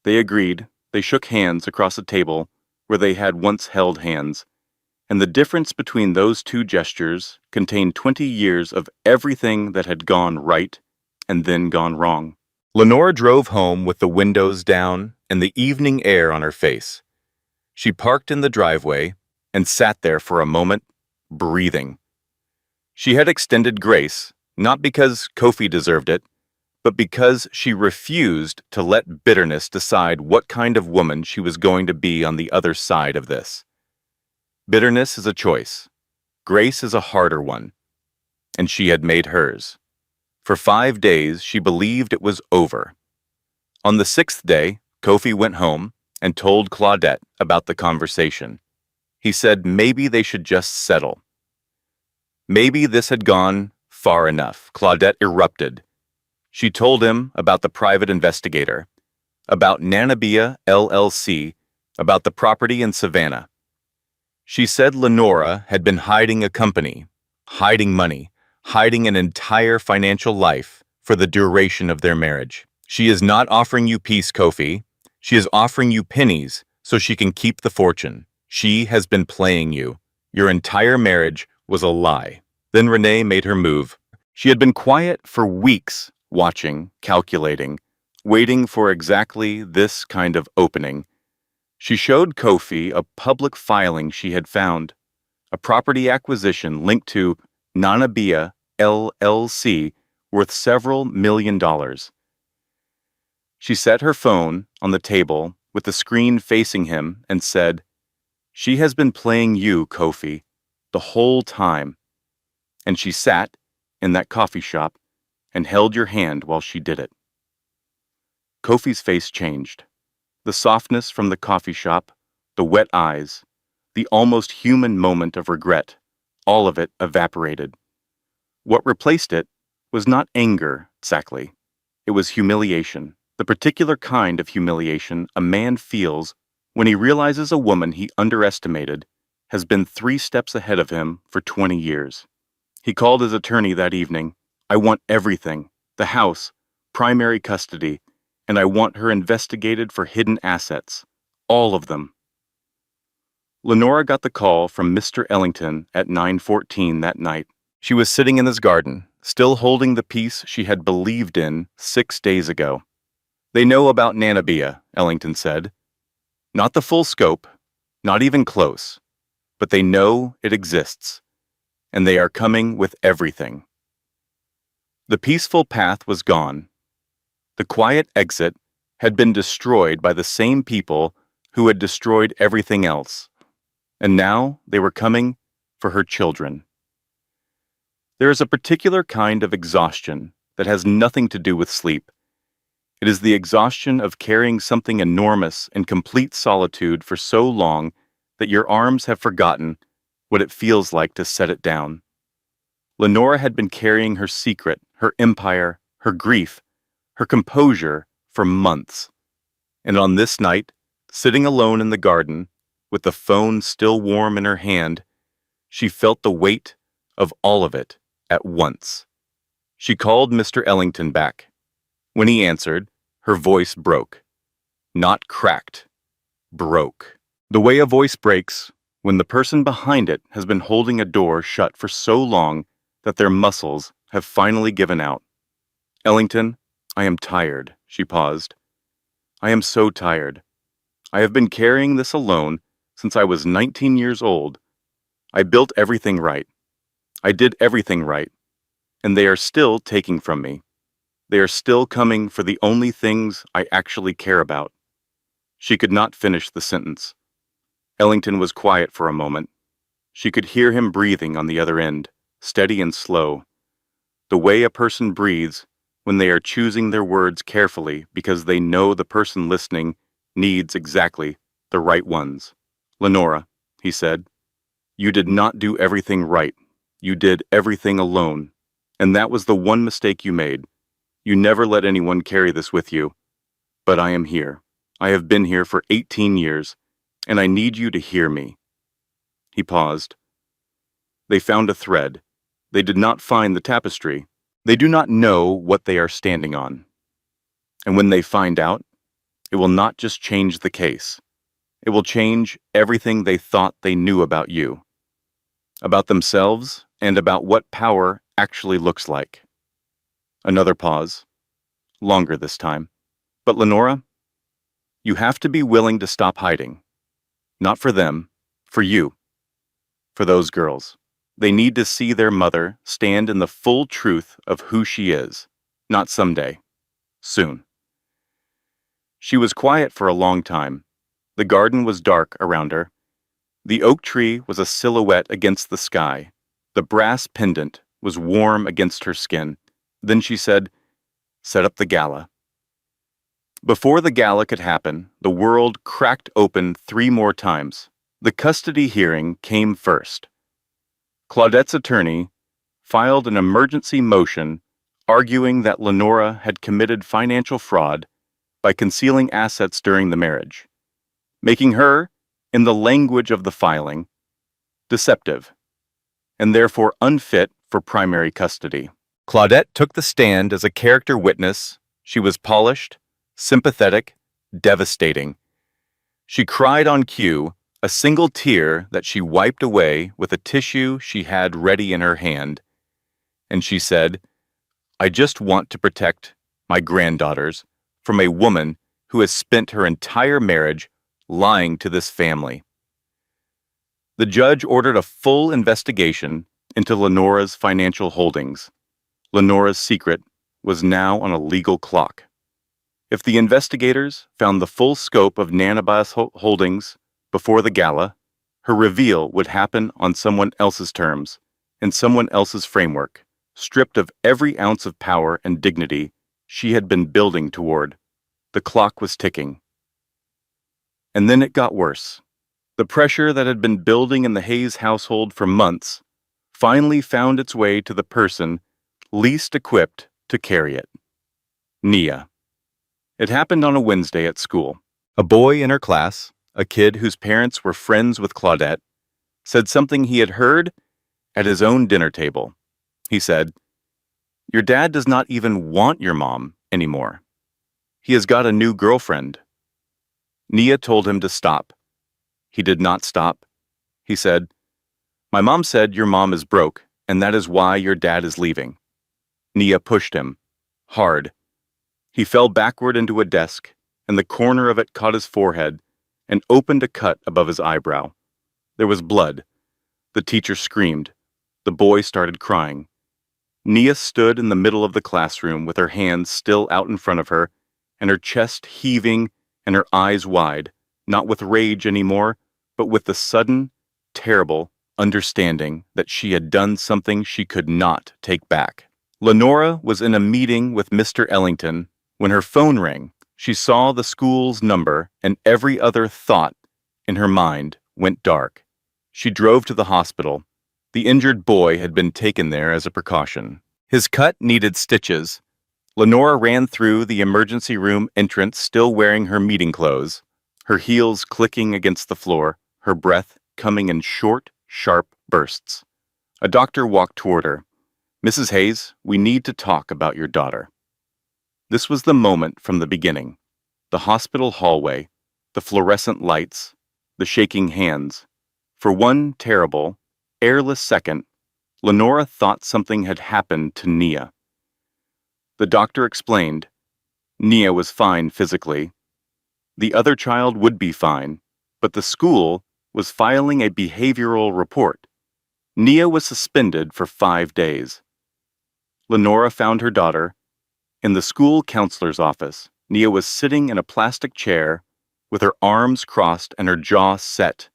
S1: They agreed. They shook hands across a table where they had once held hands, and the difference between those two gestures contained 20 years of everything that had gone right and then gone wrong. Lenore drove home with the windows down and the evening air on her face. She parked in the driveway and sat there for a moment, breathing. She had extended grace, not because Kofi deserved it, but because she refused to let bitterness decide what kind of woman she was going to be on the other side of this. Bitterness is a choice. Grace is a harder one. And she had made hers. For 5 days, she believed it was over. On the 6th day, Kofi went home and told Claudette about the conversation. He said maybe they should just settle. Maybe this had gone far enough. Claudette erupted. She told him about the private investigator, about Nanabia LLC, about the property in Savannah. She said Lenora had been hiding a company, hiding money, hiding an entire financial life for the duration of their marriage. She is not offering you peace, Kofi. She is offering you pennies so she can keep the fortune. She has been playing you. Your entire marriage was a lie. Then Renee made her move. She had been quiet for weeks, watching, calculating, waiting for exactly this kind of opening. She showed Kofi a public filing she had found, a property acquisition linked to Nanabia LLC worth several $1,000,000. She set her phone on the table with the screen facing him and said, She has been playing you, Kofi, the whole time. And she sat in that coffee shop and held your hand while she did it. Kofi's face changed. The softness from the coffee shop, the wet eyes, the almost human moment of regret, all of it evaporated. What replaced it was not anger, exactly. It was humiliation, the particular kind of humiliation a man feels when he realizes a woman he underestimated has been 3 steps ahead of him for 20 years. He called his attorney that evening. I want everything, the house, primary custody, and I want her investigated for hidden assets, all of them. Lenora got the call from Mr. Ellington at 9:14 that night. She was sitting in his garden, still holding the piece she had believed in 6 days ago. They know about Nanabia, Ellington said. Not the full scope, not even close, but they know it exists, and they are coming with everything. The peaceful path was gone. The quiet exit had been destroyed by the same people who had destroyed everything else, and now they were coming for her children. There is a particular kind of exhaustion that has nothing to do with sleep. It is the exhaustion of carrying something enormous in complete solitude for so long that your arms have forgotten what it feels like to set it down. Lenora had been carrying her secret, her empire, her grief, her composure for months. And on this night, sitting alone in the garden, with the phone still warm in her hand, she felt the weight of all of it at once. She called Mr. Ellington back. When he answered, her voice broke. Not cracked, broke. The way a voice breaks when the person behind it has been holding a door shut for so long that their muscles have finally given out. Ellington, I am tired, she paused. I am so tired. I have been carrying this alone since I was 19 years old. I built everything right. I did everything right. And they are still taking from me. They are still coming for the only things I actually care about. She could not finish the sentence. Ellington was quiet for a moment. She could hear him breathing on the other end, steady and slow. The way a person breathes when they are choosing their words carefully because they know the person listening needs exactly the right ones. Lenora, he said, you did not do everything right. You did everything alone. And that was the one mistake you made. You never let anyone carry this with you. But I am here. I have been here for 18 years, and I need you to hear me. He paused. They found a thread. They did not find the tapestry. They do not know what they are standing on. And when they find out, it will not just change the case. It will change everything they thought they knew about you, about themselves, and about what power actually looks like. Another pause, longer this time. But Lenora, you have to be willing to stop hiding. Not for them, for you, for those girls. They need to see their mother stand in the full truth of who she is, not someday, soon. She was quiet for a long time. The garden was dark around her. The oak tree was a silhouette against the sky. The brass pendant was warm against her skin. Then she said, set up the gala. Before the gala could happen, the world cracked open 3 more times. The custody hearing came first. Claudette's attorney filed an emergency motion arguing that Lenora had committed financial fraud by concealing assets during the marriage, making her, in the language of the filing, deceptive, and therefore unfit for primary custody. Claudette took the stand as a character witness. She was polished, sympathetic, devastating. She cried on cue, a single tear that she wiped away with a tissue she had ready in her hand. And she said, I just want to protect my granddaughters from a woman who has spent her entire marriage lying to this family. The judge ordered a full investigation into Lenora's financial holdings. Lenora's secret was now on a legal clock. If the investigators found the full scope of Nanaba's holdings before the gala, her reveal would happen on someone else's terms, in someone else's framework, stripped of every ounce of power and dignity she had been building toward. The clock was ticking. And then it got worse. The pressure that had been building in the Hayes household for months finally found its way to the person least equipped to carry it. Nia. It happened on a Wednesday at school. A boy in her class, a kid whose parents were friends with Claudette, said something he had heard at his own dinner table. He said, your dad does not even want your mom anymore. He has got a new girlfriend. Nia told him to stop. He did not stop. He said, my mom said your mom is broke, and that is why your dad is leaving. Nia pushed him, hard. He fell backward into a desk, and the corner of it caught his forehead and opened a cut above his eyebrow. There was blood. The teacher screamed. The boy started crying. Nia stood in the middle of the classroom with her hands still out in front of her, and her chest heaving and her eyes wide, not with rage anymore, but with the sudden, terrible understanding that she had done something she could not take back. Lenora was in a meeting with Mr. Ellington. When her phone rang, she saw the school's number, and every other thought in her mind went dark. She drove to the hospital. The injured boy had been taken there as a precaution. His cut needed stitches, Lenora ran through the emergency room entrance still wearing her meeting clothes, her heels clicking against the floor, her breath coming in short, sharp bursts. A doctor walked toward her. "Mrs. Hayes, we need to talk about your daughter." This was the moment from the beginning. The hospital hallway, the fluorescent lights, the shaking hands. For one terrible, airless second, Lenora thought something had happened to Nia. The doctor explained. Nia was fine physically. The other child would be fine, but the school was filing a behavioral report. Nia was suspended for 5 days. Lenora found her daughter in the school counselor's office. Nia was sitting in a plastic chair with her arms crossed and her jaw set,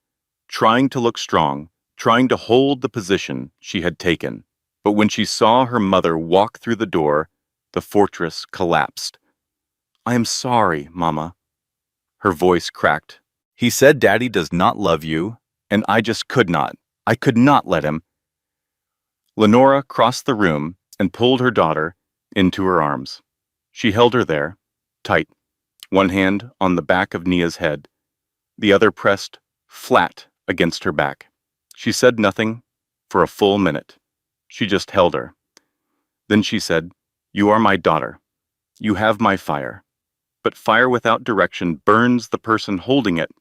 S1: trying to look strong, trying to hold the position she had taken. But when she saw her mother walk through the door, the fortress collapsed. "I am sorry, Mama." Her voice cracked. "He said Daddy does not love you, and I just could not. I could not let him." Lenora crossed the room and pulled her daughter into her arms. She held her there, tight, one hand on the back of Nia's head, the other pressed flat against her back. She said nothing for a full minute. She just held her. Then she said, "You are my daughter. You have my fire. But fire without direction burns the person holding it.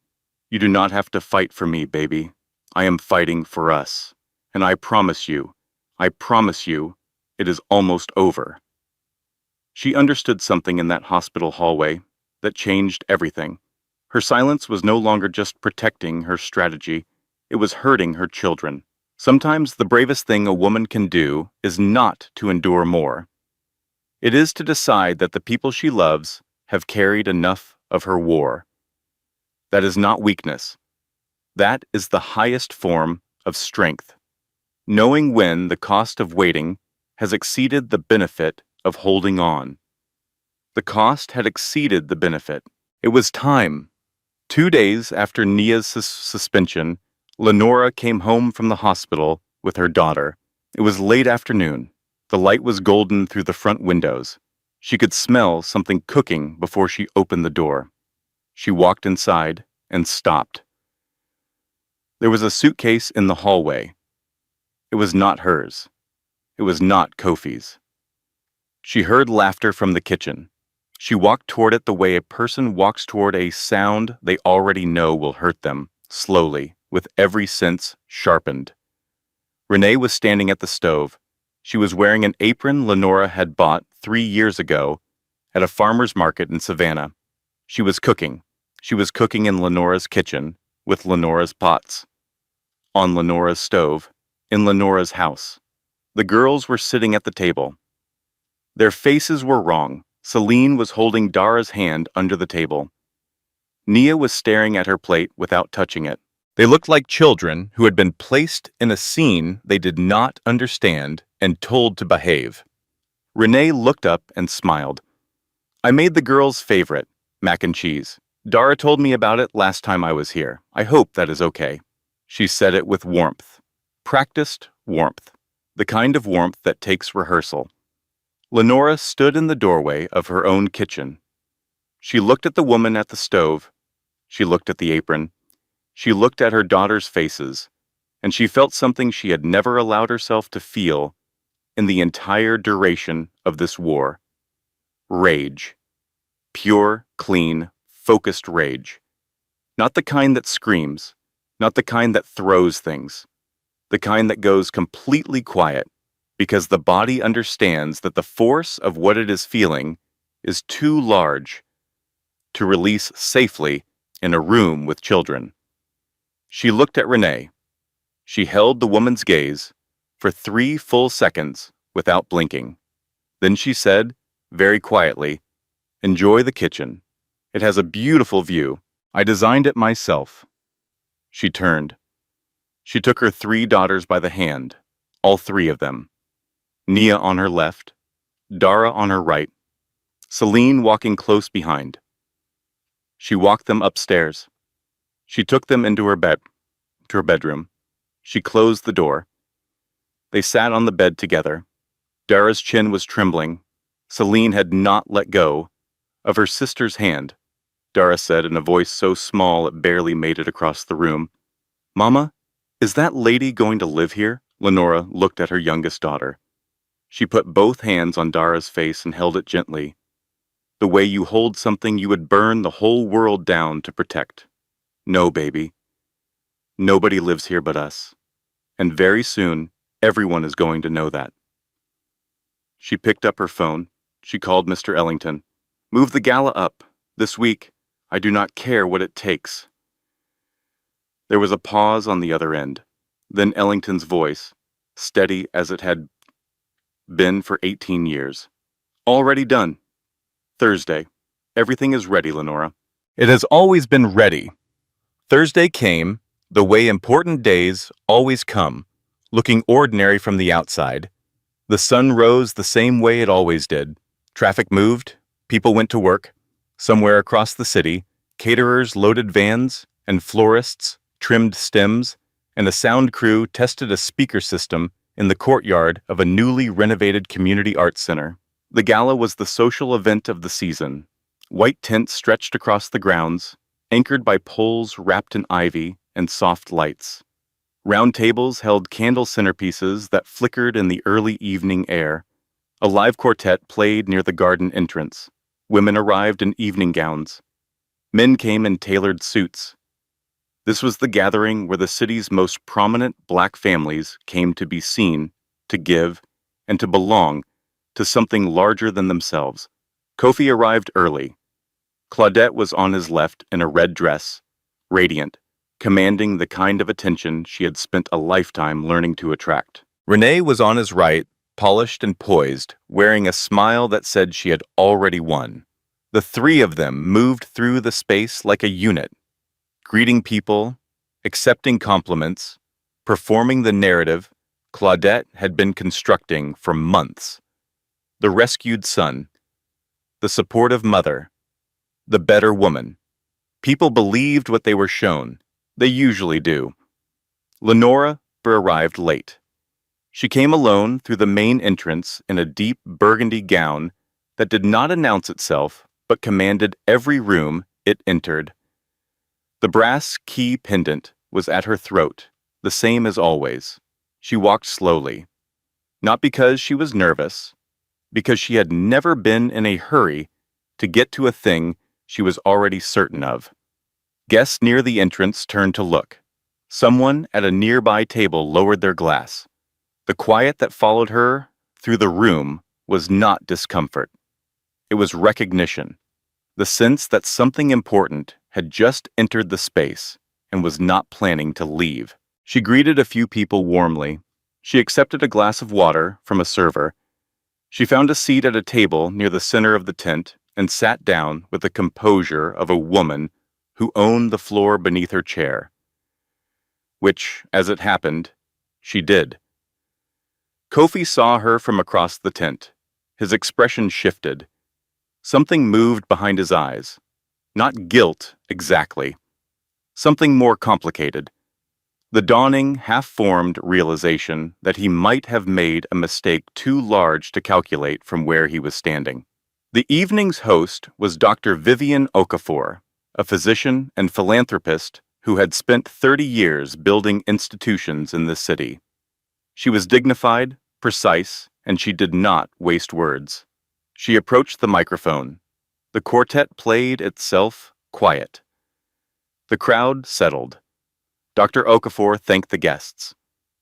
S1: You do not have to fight for me, baby. I am fighting for us. And I promise you, it is almost over." She understood something in that hospital hallway that changed everything. Her silence was no longer just protecting her strategy, it was hurting her children. Sometimes the bravest thing a woman can do is not to endure more. It is to decide that the people she loves have carried enough of her war. That is not weakness. That is the highest form of strength. Knowing when the cost of waiting has exceeded the benefit of holding on. The cost had exceeded the benefit. It was time. 2 days after Nia's suspension, Lenora came home from the hospital with her daughter. It was late afternoon. The light was golden through the front windows. She could smell something cooking before she opened the door. She walked inside and stopped. There was a suitcase in the hallway. It was not hers. It was not Kofi's. She heard laughter from the kitchen. She walked toward it the way a person walks toward a sound they already know will hurt them, slowly, with every sense sharpened. Renee was standing at the stove. She was wearing an apron Lenora had bought 3 years ago at a farmer's market in Savannah. She was cooking. She was cooking in Lenora's kitchen, with Lenora's pots. On Lenora's stove, in Lenora's house. The girls were sitting at the table. Their faces were wrong. Celine was holding Dara's hand under the table. Nia was staring at her plate without touching it. They looked like children who had been placed in a scene they did not understand and told to behave. Renee looked up and smiled. "I made the girls' favorite, mac and cheese. Dara told me about it last time I was here. I hope that is okay." She said it with warmth. Practiced warmth. The kind of warmth that takes rehearsal. Lenora stood in the doorway of her own kitchen. She looked at the woman at the stove. She looked at the apron. She looked at her daughter's faces, and she felt something she had never allowed herself to feel in the entire duration of this war. Rage. Pure, clean, focused rage. Not the kind that screams, not the kind that throws things, the kind that goes completely quiet, because the body understands that the force of what it is feeling is too large to release safely in a room with children. She looked at Renee. She held the woman's gaze for 3 full seconds without blinking. Then she said, very quietly, "Enjoy the kitchen. It has a beautiful view. I designed it myself." She turned. She took her 3 daughters by the hand, all 3 of them. Nia on her left, Dara on her right, Celine walking close behind. She walked them upstairs. She took them into her bedroom. She closed the door. They sat on the bed together. Dara's chin was trembling. Celine had not let go of her sister's hand. Dara said in a voice so small it barely made it across the room. Mama, is that lady going to live here? Lenora looked at her youngest daughter. She put both hands on Dara's face and held it gently, the way you hold something you would burn the whole world down to protect. No, baby. Nobody lives here but us. And very soon, everyone is going to know that. She picked up her phone. She called Mr. Ellington. Move the gala up. This week, I do not care what it takes. There was a pause on the other end. Then Ellington's voice, steady as it had been for 18 years. Already done. Thursday. Everything is ready, Lenora. It has always been ready. Thursday came, the way important days always come, looking ordinary from the outside. The sun rose the same way it always did. Traffic moved, people went to work. Somewhere across the city, caterers loaded vans, and florists trimmed stems, and a sound crew tested a speaker system in the courtyard of a newly renovated community arts center. The gala was the social event of the season. White tents stretched across the grounds, anchored by poles wrapped in ivy and soft lights. Round tables held candle centerpieces that flickered in the early evening air. A live quartet played near the garden entrance. Women arrived in evening gowns. Men came in tailored suits. This was the gathering where the city's most prominent black families came to be seen, to give, and to belong to something larger than themselves. Kofi arrived early. Claudette was on his left in a red dress, radiant, commanding the kind of attention she had spent a lifetime learning to attract. Renee was on his right, polished and poised, wearing a smile that said she had already won. The three of them moved through the space like a unit, greeting people, accepting compliments, performing the narrative Claudette had been constructing for months. The rescued son, the supportive mother, the better woman. People believed what they were shown. They usually do. Lenora arrived late. She came alone through the main entrance in a deep burgundy gown that did not announce itself but commanded every room it entered. The brass key pendant was at her throat, the same as always. She walked slowly, not because she was nervous, because she had never been in a hurry to get to a thing she was already certain of. Guests near the entrance turned to look. Someone at a nearby table lowered their glass. The quiet that followed her through the room was not discomfort. It was recognition, the sense that something important had just entered the space and was not planning to leave. She greeted a few people warmly. She accepted a glass of water from a server. She found a seat at a table near the center of the tent and sat down with the composure of a woman who owned the floor beneath her chair. Which, as it happened, she did. Kofi saw her from across the tent. His expression shifted. Something moved behind his eyes. Not guilt, exactly. Something more complicated. The dawning, half-formed realization that he might have made a mistake too large to calculate from where he was standing. The evening's host was Dr. Vivian Okafor, a physician and philanthropist who had spent 30 years building institutions in the city. She was dignified, precise, and she did not waste words. She approached the microphone. The quartet played itself quiet. The crowd settled. Dr. Okafor thanked the guests.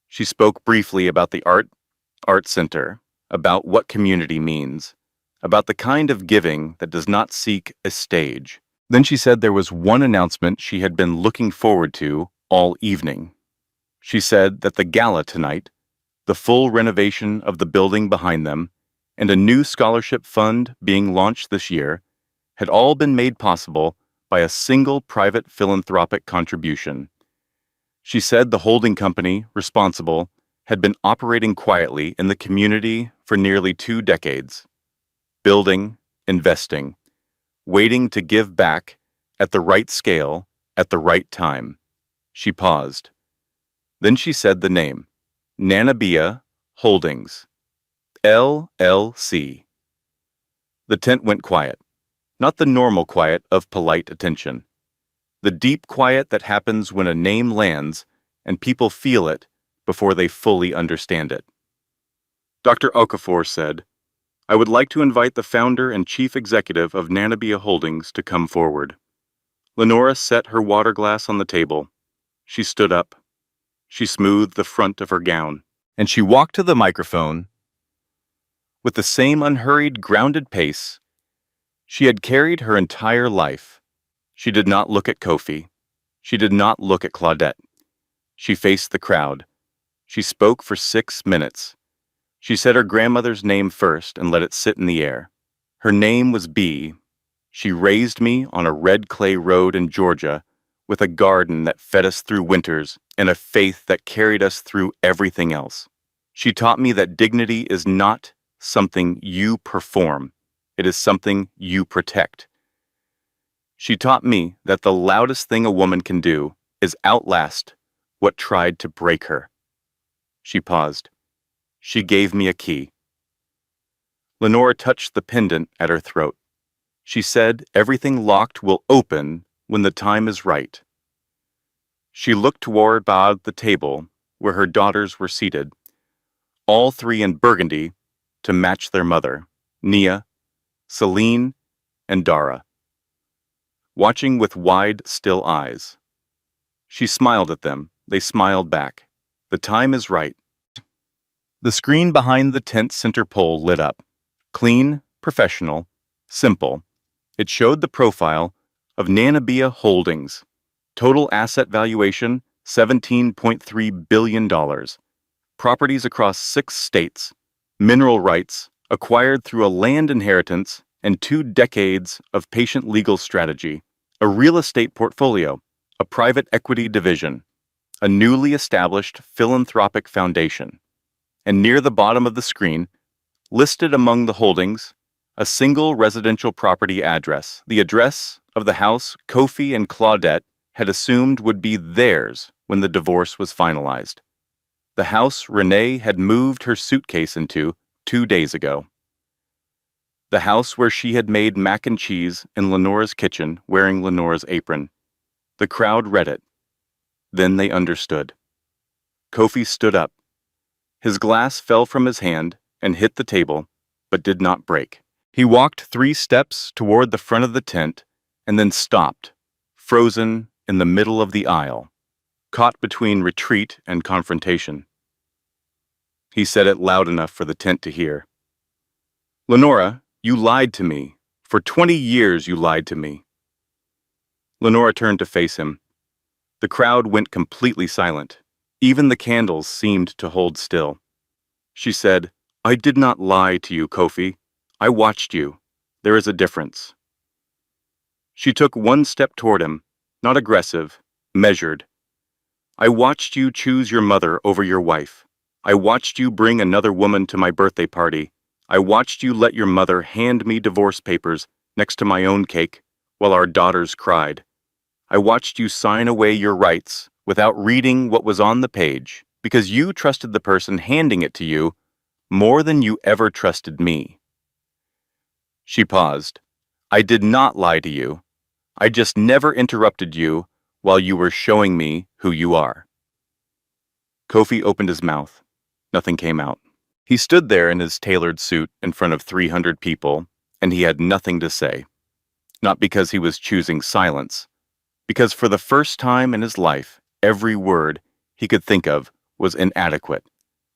S1: She spoke briefly about the Art Center, about what community means, about the kind of giving that does not seek a stage. Then she said there was one announcement she had been looking forward to all evening. She said that the gala tonight, the full renovation of the building behind them, and a new scholarship fund being launched this year had all been made possible by a single private philanthropic contribution. She said the holding company responsible had been operating quietly in the community for nearly 2 decades, building, investing, waiting to give back at the right scale at the right time. She paused. Then she said the name, Nanabia Holdings, LLC. The tent went quiet, not the normal quiet of polite attention. The deep quiet that happens when a name lands and people feel it before they fully understand it. Dr. Okafor said, "I would like to invite the founder and chief executive of Nanabia Holdings to come forward." Lenora set her water glass on the table. She stood up. She smoothed the front of her gown, and she walked to the microphone with the same unhurried, grounded pace she had carried her entire life. She did not look at Kofi. She did not look at Claudette. She faced the crowd. She spoke for 6 minutes. She said her grandmother's name first and let it sit in the air. Her name was B. She raised me on a red clay road in Georgia with a garden that fed us through winters and a faith that carried us through everything else. She taught me that dignity is not something you perform. It is something you protect. She taught me that the loudest thing a woman can do is outlast what tried to break her. She paused. She gave me a key. Lenora touched the pendant at her throat. She said everything locked will open when the time is right. She looked toward the table where her daughters were seated, all three in burgundy to match their mother, Nia, Celine, and Dara, watching with wide, still eyes. She smiled at them. They smiled back. The time is right. The screen behind the tent's center pole lit up. Clean, professional, simple. It showed the profile of Nanabia Holdings. Total asset valuation, $17.3 billion. Properties across 6 states. Mineral rights, acquired through a land inheritance and 2 decades of patient legal strategy. A real estate portfolio, a private equity division, a newly established philanthropic foundation. And near the bottom of the screen, listed among the holdings, a single residential property address, the address of the house Kofi and Claudette had assumed would be theirs when the divorce was finalized. The house Renee had moved her suitcase into 2 days ago. The house where she had made mac and cheese in Lenora's kitchen wearing Lenora's apron. The crowd read it. Then they understood. Kofi stood up. His glass fell from his hand and hit the table, but did not break. He walked 3 steps toward the front of the tent and then stopped, frozen in the middle of the aisle, caught between retreat and confrontation. He said it loud enough for the tent to hear. "Lenora, you lied to me. For 20 years you lied to me." Lenora turned to face him. The crowd went completely silent. Even the candles seemed to hold still. She said, "I did not lie to you, Kofi. I watched you. There is a difference." She took 1 step toward him, not aggressive, measured. "I watched you choose your mother over your wife. I watched you bring another woman to my birthday party. I watched you let your mother hand me divorce papers next to my own cake while our daughters cried. I watched you sign away your rights without reading what was on the page because you trusted the person handing it to you more than you ever trusted me." She paused. "I did not lie to you. I just never interrupted you while you were showing me who you are." Kofi opened his mouth. Nothing came out. He stood there in his tailored suit in front of 300 people, and he had nothing to say. Not because he was choosing silence, because for the first time in his life, every word he could think of was inadequate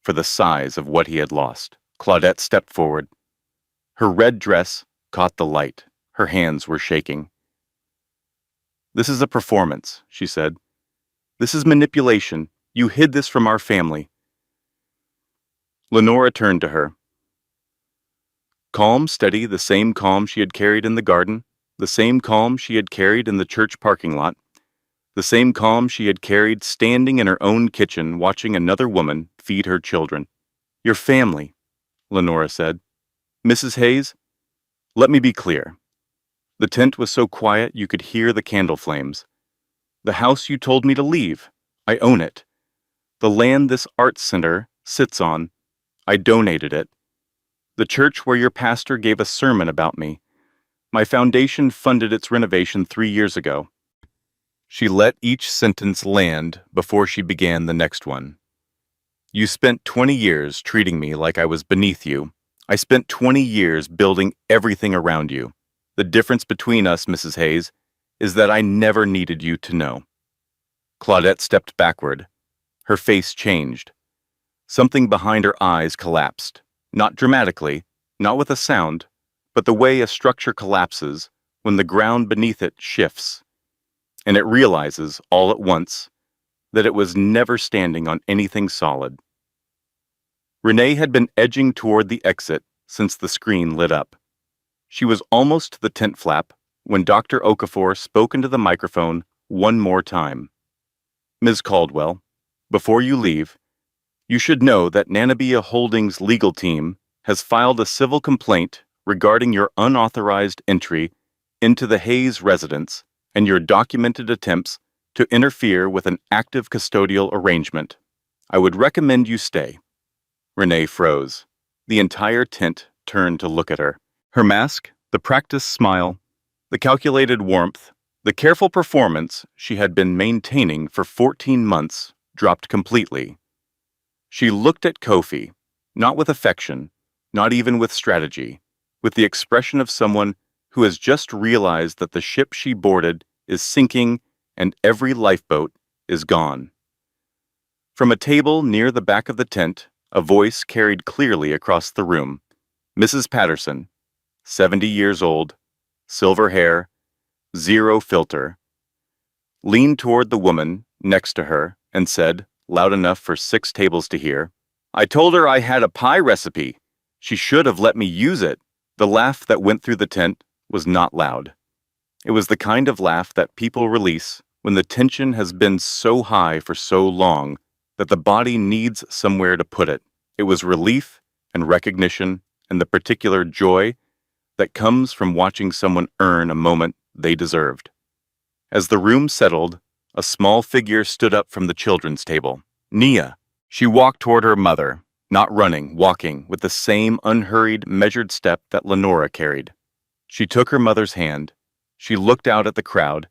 S1: for the size of what he had lost. Claudette stepped forward. Her red dress caught the light. Her hands were shaking. "This is a performance," she said. "This is manipulation. You hid this from our family." Lenora turned to her. Calm, steady, the same calm she had carried in the garden, the same calm she had carried in the church parking lot, the same calm she had carried standing in her own kitchen watching another woman feed her children. "Your family," Lenora said. "Mrs. Hayes, let me be clear." The tent was so quiet you could hear the candle flames. "The house you told me to leave, I own it. The land this arts center sits on, I donated it. The church where your pastor gave a sermon about me. My foundation funded its renovation 3 years ago. She let each sentence land before she began the next one. You spent 20 years treating me like I was beneath you. I spent 20 years building everything around you. The difference between us, Mrs. Hayes, is that I never needed you to know. Claudette stepped backward. Her face changed. Something behind her eyes collapsed. Not dramatically, not with a sound, but the way a structure collapses when the ground beneath it shifts. And it realizes, all at once, that it was never standing on anything solid. Renee had been edging toward the exit since the screen lit up. She was almost to the tent flap when Dr. Okafor spoke into the microphone one more time. Ms. Caldwell, before you leave, you should know that Nanabia Holdings' legal team has filed a civil complaint regarding your unauthorized entry into the Hayes residence and your documented attempts to interfere with an active custodial arrangement. I would recommend you stay. Renee froze. The entire tent turned to look at her. Her mask, the practiced smile, the calculated warmth, the careful performance she had been maintaining for 14 months dropped completely. She looked at Kofi, not with affection, not even with strategy, with the expression of someone who has just realized that the ship she boarded is sinking and every lifeboat is gone. From a table near the back of the tent, a voice carried clearly across the room. Mrs. Patterson, 70 years old, silver hair, zero filter, leaned toward the woman next to her and said, loud enough for 6 tables to hear, I told her I had a pie recipe. She should have let me use it. The laugh that went through the tent was not loud. It was the kind of laugh that people release when the tension has been so high for so long that the body needs somewhere to put it. It was relief and recognition and the particular joy that comes from watching someone earn a moment they deserved. As the room settled, a small figure stood up from the children's table. Nia. She walked toward her mother, not running, walking, with the same unhurried, measured step that Lenora carried. She took her mother's hand. She looked out at the crowd,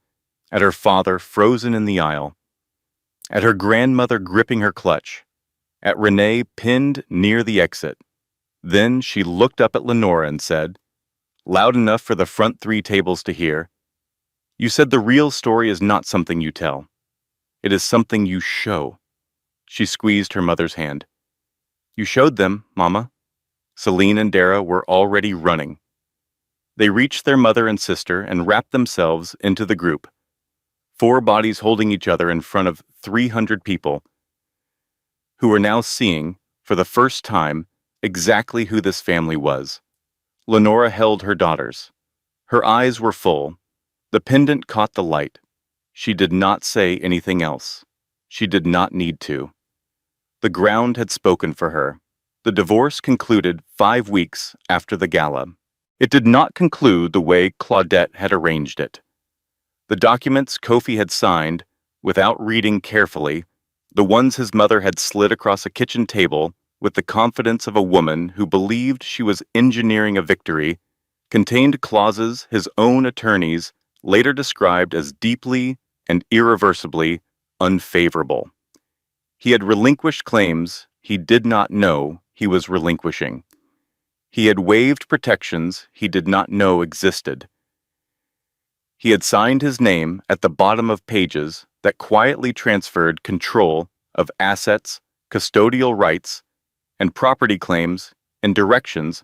S1: at her father frozen in the aisle, at her grandmother gripping her clutch, at Renee pinned near the exit. Then she looked up at Lenora and said, loud enough for the front 3 tables to hear, you said the real story is not something you tell. It is something you show. She squeezed her mother's hand. You showed them, Mama. Celine and Dara were already running. They reached their mother and sister and wrapped themselves into the group. 4 bodies holding each other in front of 300 people who were now seeing, for the first time, exactly who this family was. Lenora held her daughters. Her eyes were full. The pendant caught the light. She did not say anything else. She did not need to. The ground had spoken for her. The divorce concluded 5 weeks after the gala. It did not conclude the way Claudette had arranged it. The documents Kofi had signed, without reading carefully, the ones his mother had slid across a kitchen table with the confidence of a woman who believed she was engineering a victory, contained clauses his own attorneys later described as deeply and irreversibly unfavorable. He had relinquished claims he did not know he was relinquishing. He had waived protections he did not know existed. He had signed his name at the bottom of pages that quietly transferred control of assets, custodial rights, and property claims in directions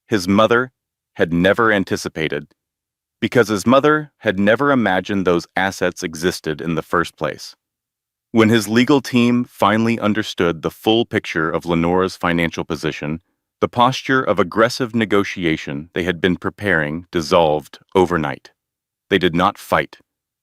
S1: his mother had never anticipated, because his mother had never imagined those assets existed in the first place. When his legal team finally understood the full picture of Lenora's financial position, the posture of aggressive negotiation they had been preparing dissolved overnight. They did not fight.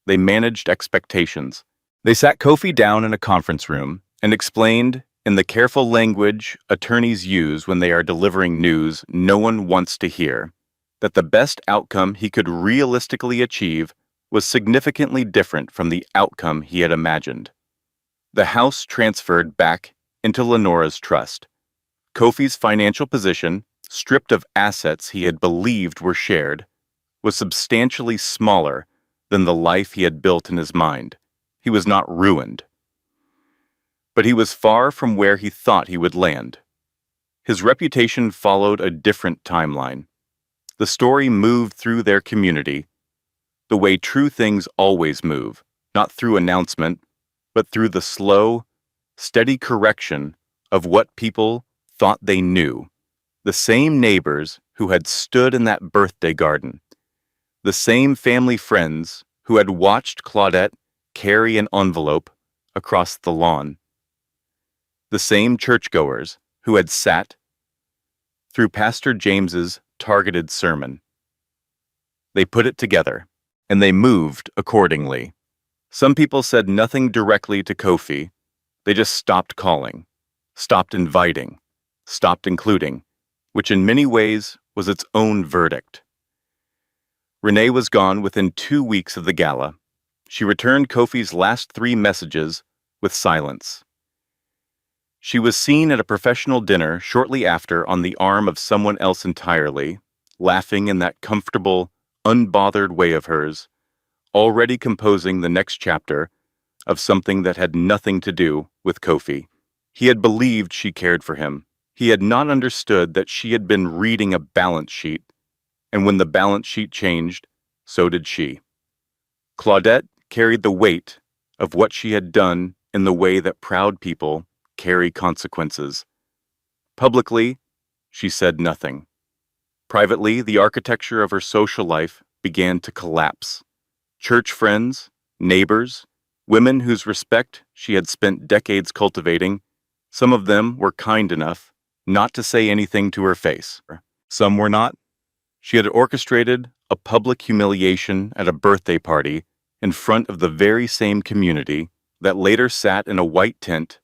S1: They managed expectations. They sat Kofi down in a conference room and explained, in the careful language attorneys use when they are delivering news no one wants to hear, that the best outcome he could realistically achieve was significantly different from the outcome he had imagined. The house transferred back into Lenora's trust. Kofi's financial position, stripped of assets he had believed were shared, was substantially smaller than the life he had built in his mind. He was not ruined, but he was far from where he thought he would land. His reputation followed a different timeline. The story moved through their community, the way true things always move, not through announcement, but through the slow, steady correction of what people thought they knew. The same neighbors who had stood in that birthday garden, the same family friends who had watched Claudette carry an envelope across the lawn, the same churchgoers who had sat through Pastor James's targeted sermon. They put it together, and they moved accordingly. Some people said nothing directly to Kofi. They just stopped calling, stopped inviting, stopped including, which in many ways was its own verdict. Renee was gone within 2 weeks of the gala. She returned Kofi's last 3 messages with silence. She was seen at a professional dinner shortly after on the arm of someone else entirely, laughing in that comfortable, unbothered way of hers, already composing the next chapter of something that had nothing to do with Kofi. He had believed she cared for him. He had not understood that she had been reading a balance sheet, and when the balance sheet changed, so did she. Claudette carried the weight of what she had done in the way that proud people carry consequences. Publicly, she said nothing. Privately, the architecture of her social life began to collapse. Church friends, neighbors, women whose respect she had spent decades cultivating, some of them were kind enough not to say anything to her face. Some were not. She had orchestrated a public humiliation at a birthday party in front of the very same community that later sat in a white tent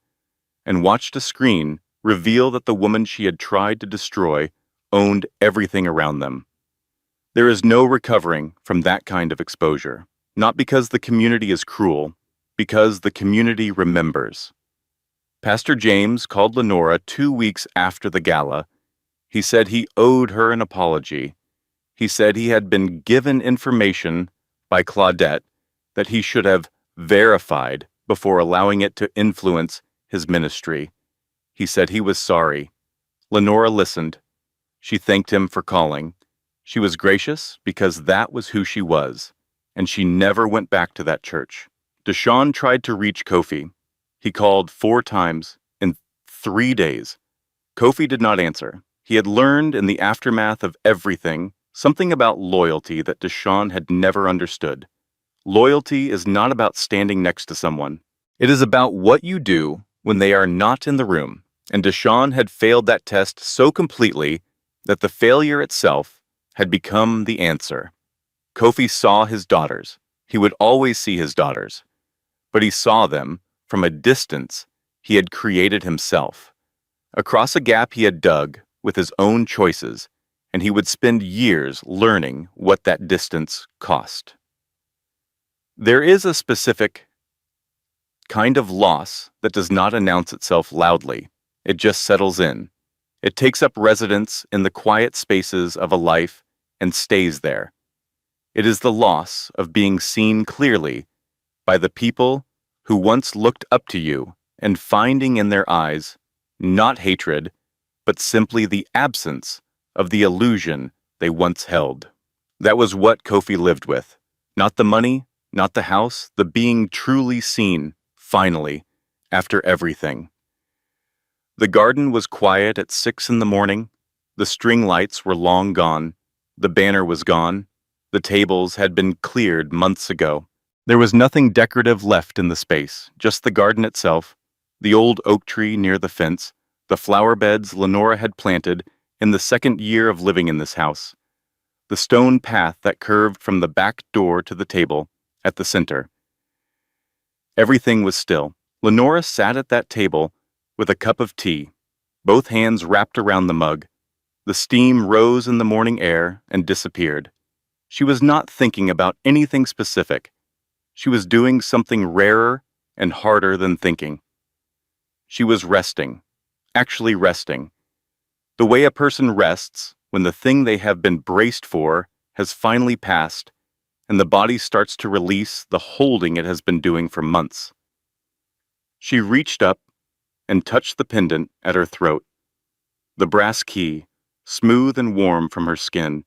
S1: and watched a screen reveal that the woman she had tried to destroy owned everything around them. There is no recovering from that kind of exposure, not because the community is cruel, because the community remembers. Pastor James called Lenora 2 weeks after the gala. He said he owed her an apology. He said he had been given information by Claudette that he should have verified before allowing it to influence his ministry. He said he was sorry. Lenora listened. She thanked him for calling. She was gracious because that was who she was, and she never went back to that church. Deshawn tried to reach Kofi. He called 4 times in 3 days. Kofi did not answer. He had learned in the aftermath of everything something about loyalty that Deshawn had never understood. Loyalty is not about standing next to someone. It is about what you do when they are not in the room, and Deshawn had failed that test so completely that the failure itself had become the answer. Kofi saw his daughters. He would always see his daughters, but he saw them from a distance he had created himself. Across a gap he had dug with his own choices, and he would spend years learning what that distance cost. There is a specific kind of loss that does not announce itself loudly. It just settles in. It takes up residence in the quiet spaces of a life and stays there. It is the loss of being seen clearly by the people who once looked up to you and finding in their eyes not hatred, but simply the absence of the illusion they once held. That was what Kofi lived with. Not the money, not the house, the being truly seen, finally, after everything. The garden was quiet at 6 in the morning. The string lights were long gone. The banner was gone. The tables had been cleared months ago. There was nothing decorative left in the space, just the garden itself, the old oak tree near the fence, the flower beds Lenora had planted in the 2nd year of living in this house, the stone path that curved from the back door to the table at the center. Everything was still. Lenora sat at that table with a cup of tea, both hands wrapped around the mug. The steam rose in the morning air and disappeared. She was not thinking about anything specific. She was doing something rarer and harder than thinking. She was resting, actually resting. The way a person rests when the thing they have been braced for has finally passed and the body starts to release the holding it has been doing for months. She reached up and touched the pendant at her throat, the brass key, smooth and warm from her skin.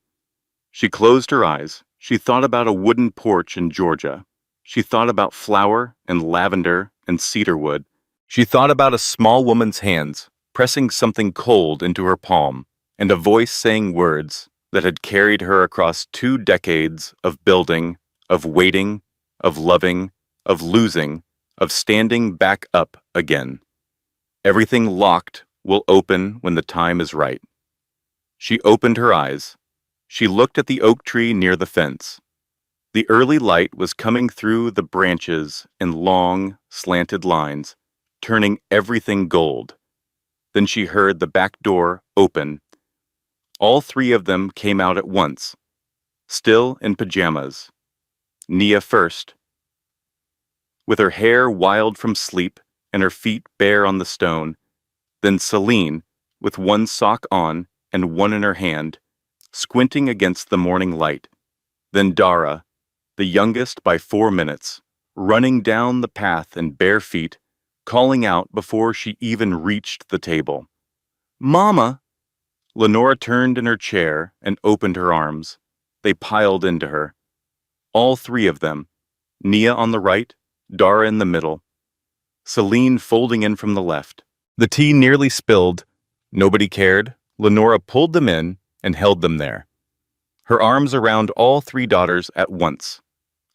S1: She closed her eyes. She thought about a wooden porch in Georgia. She thought about flower and lavender and cedarwood. She thought about a small woman's hands pressing something cold into her palm and a voice saying words that had carried her across 2 decades of building, of waiting, of loving, of losing, of standing back up again. Everything locked will open when the time is right. She opened her eyes. She looked at the oak tree near the fence. The early light was coming through the branches in long, slanted lines, turning everything gold. Then she heard the back door open. All three of them came out at once, still in pajamas. Nia first, with her hair wild from sleep and her feet bare on the stone. Then Celine, with one sock on and one in her hand, squinting against the morning light. Then Dara, the youngest by 4 minutes, running down the path in bare feet, calling out before she even reached the table. "Mama!" Lenora turned in her chair and opened her arms. They piled into her. All three of them, Nia on the right, Dara in the middle, Celine folding in from the left. The tea nearly spilled. Nobody cared. Lenora pulled them in and held them there, her arms around all three daughters at once,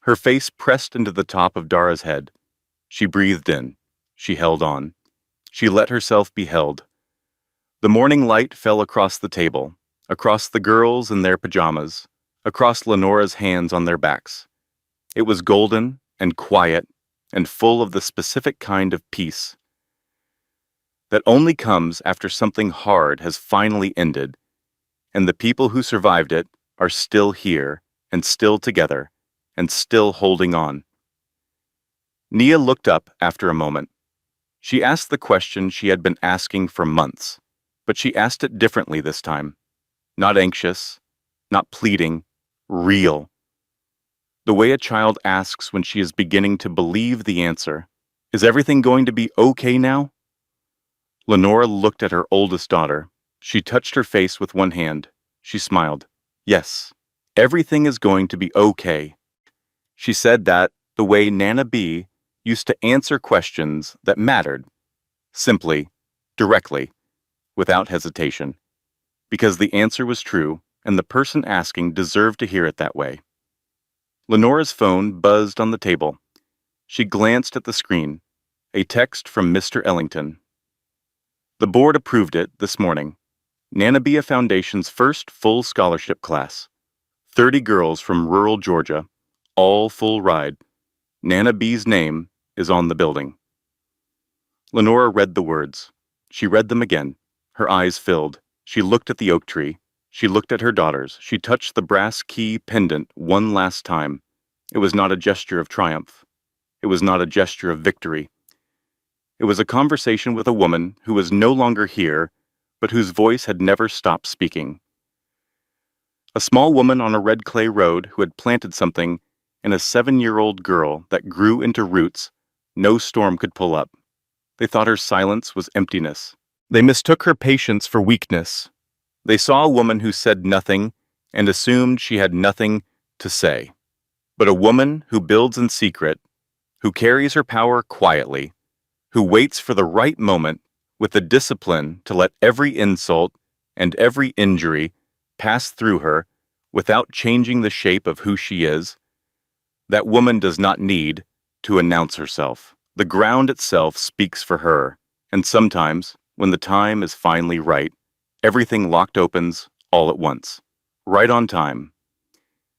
S1: her face pressed into the top of Dara's head. She breathed in. She held on. She let herself be held. The morning light fell across the table, across the girls in their pajamas, across Lenora's hands on their backs. It was golden and quiet and full of the specific kind of peace that only comes after something hard has finally ended, and the people who survived it are still here and still together and still holding on. Nia looked up after a moment. She asked the question she had been asking for months, but she asked it differently this time. Not anxious, not pleading, real. The way a child asks when she is beginning to believe the answer. Is everything going to be okay now? Lenora looked at her oldest daughter. She touched her face with one hand. She smiled. Yes, everything is going to be okay. She said that the way Nana B used to answer questions that mattered, simply, directly, without hesitation, because the answer was true and the person asking deserved to hear it that way. Lenora's phone buzzed on the table. She glanced at the screen, a text from Mr. Ellington. The board approved it this morning. Nanabia Foundation's first full scholarship class. 30 girls from rural Georgia, all full ride. Nana B's name is on the building. Lenora read the words. She read them again. Her eyes filled. She looked at the oak tree. She looked at her daughters. She touched the brass key pendant one last time. It was not a gesture of triumph. It was not a gesture of victory. It was a conversation with a woman who was no longer here, but whose voice had never stopped speaking. A small woman on a red clay road who had planted something in a 7-year-old girl that grew into roots no storm could pull up. They thought her silence was emptiness. They mistook her patience for weakness. They saw a woman who said nothing and assumed she had nothing to say. But a woman who builds in secret, who carries her power quietly, who waits for the right moment with the discipline to let every insult and every injury pass through her without changing the shape of who she is, that woman does not need to announce herself. The ground itself speaks for her, and sometimes, when the time is finally right, everything locked opens all at once, right on time.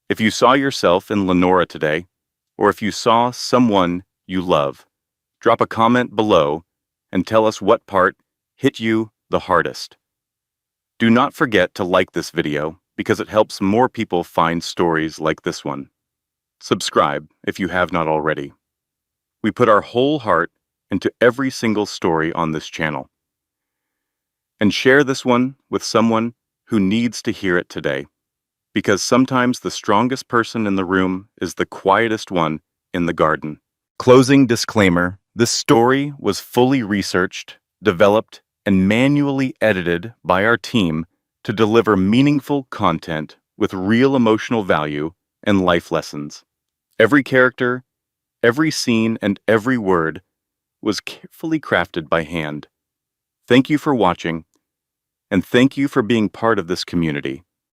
S1: If you saw yourself in Lenora today, or if you saw someone you love, drop a comment below and tell us what part hit you the hardest. Do not forget to like this video because it helps more people find stories like this one. Subscribe if you have not already. We put our whole heart into every single story on this channel. And share this one with someone who needs to hear it today, because sometimes the strongest person in the room is the quietest one in the garden. Closing disclaimer: this story was fully researched, developed, and manually edited by our team to deliver meaningful content with real emotional value and life lessons. Every character, every scene, and every word was carefully crafted by hand. Thank you for watching, and thank you for being part of this community.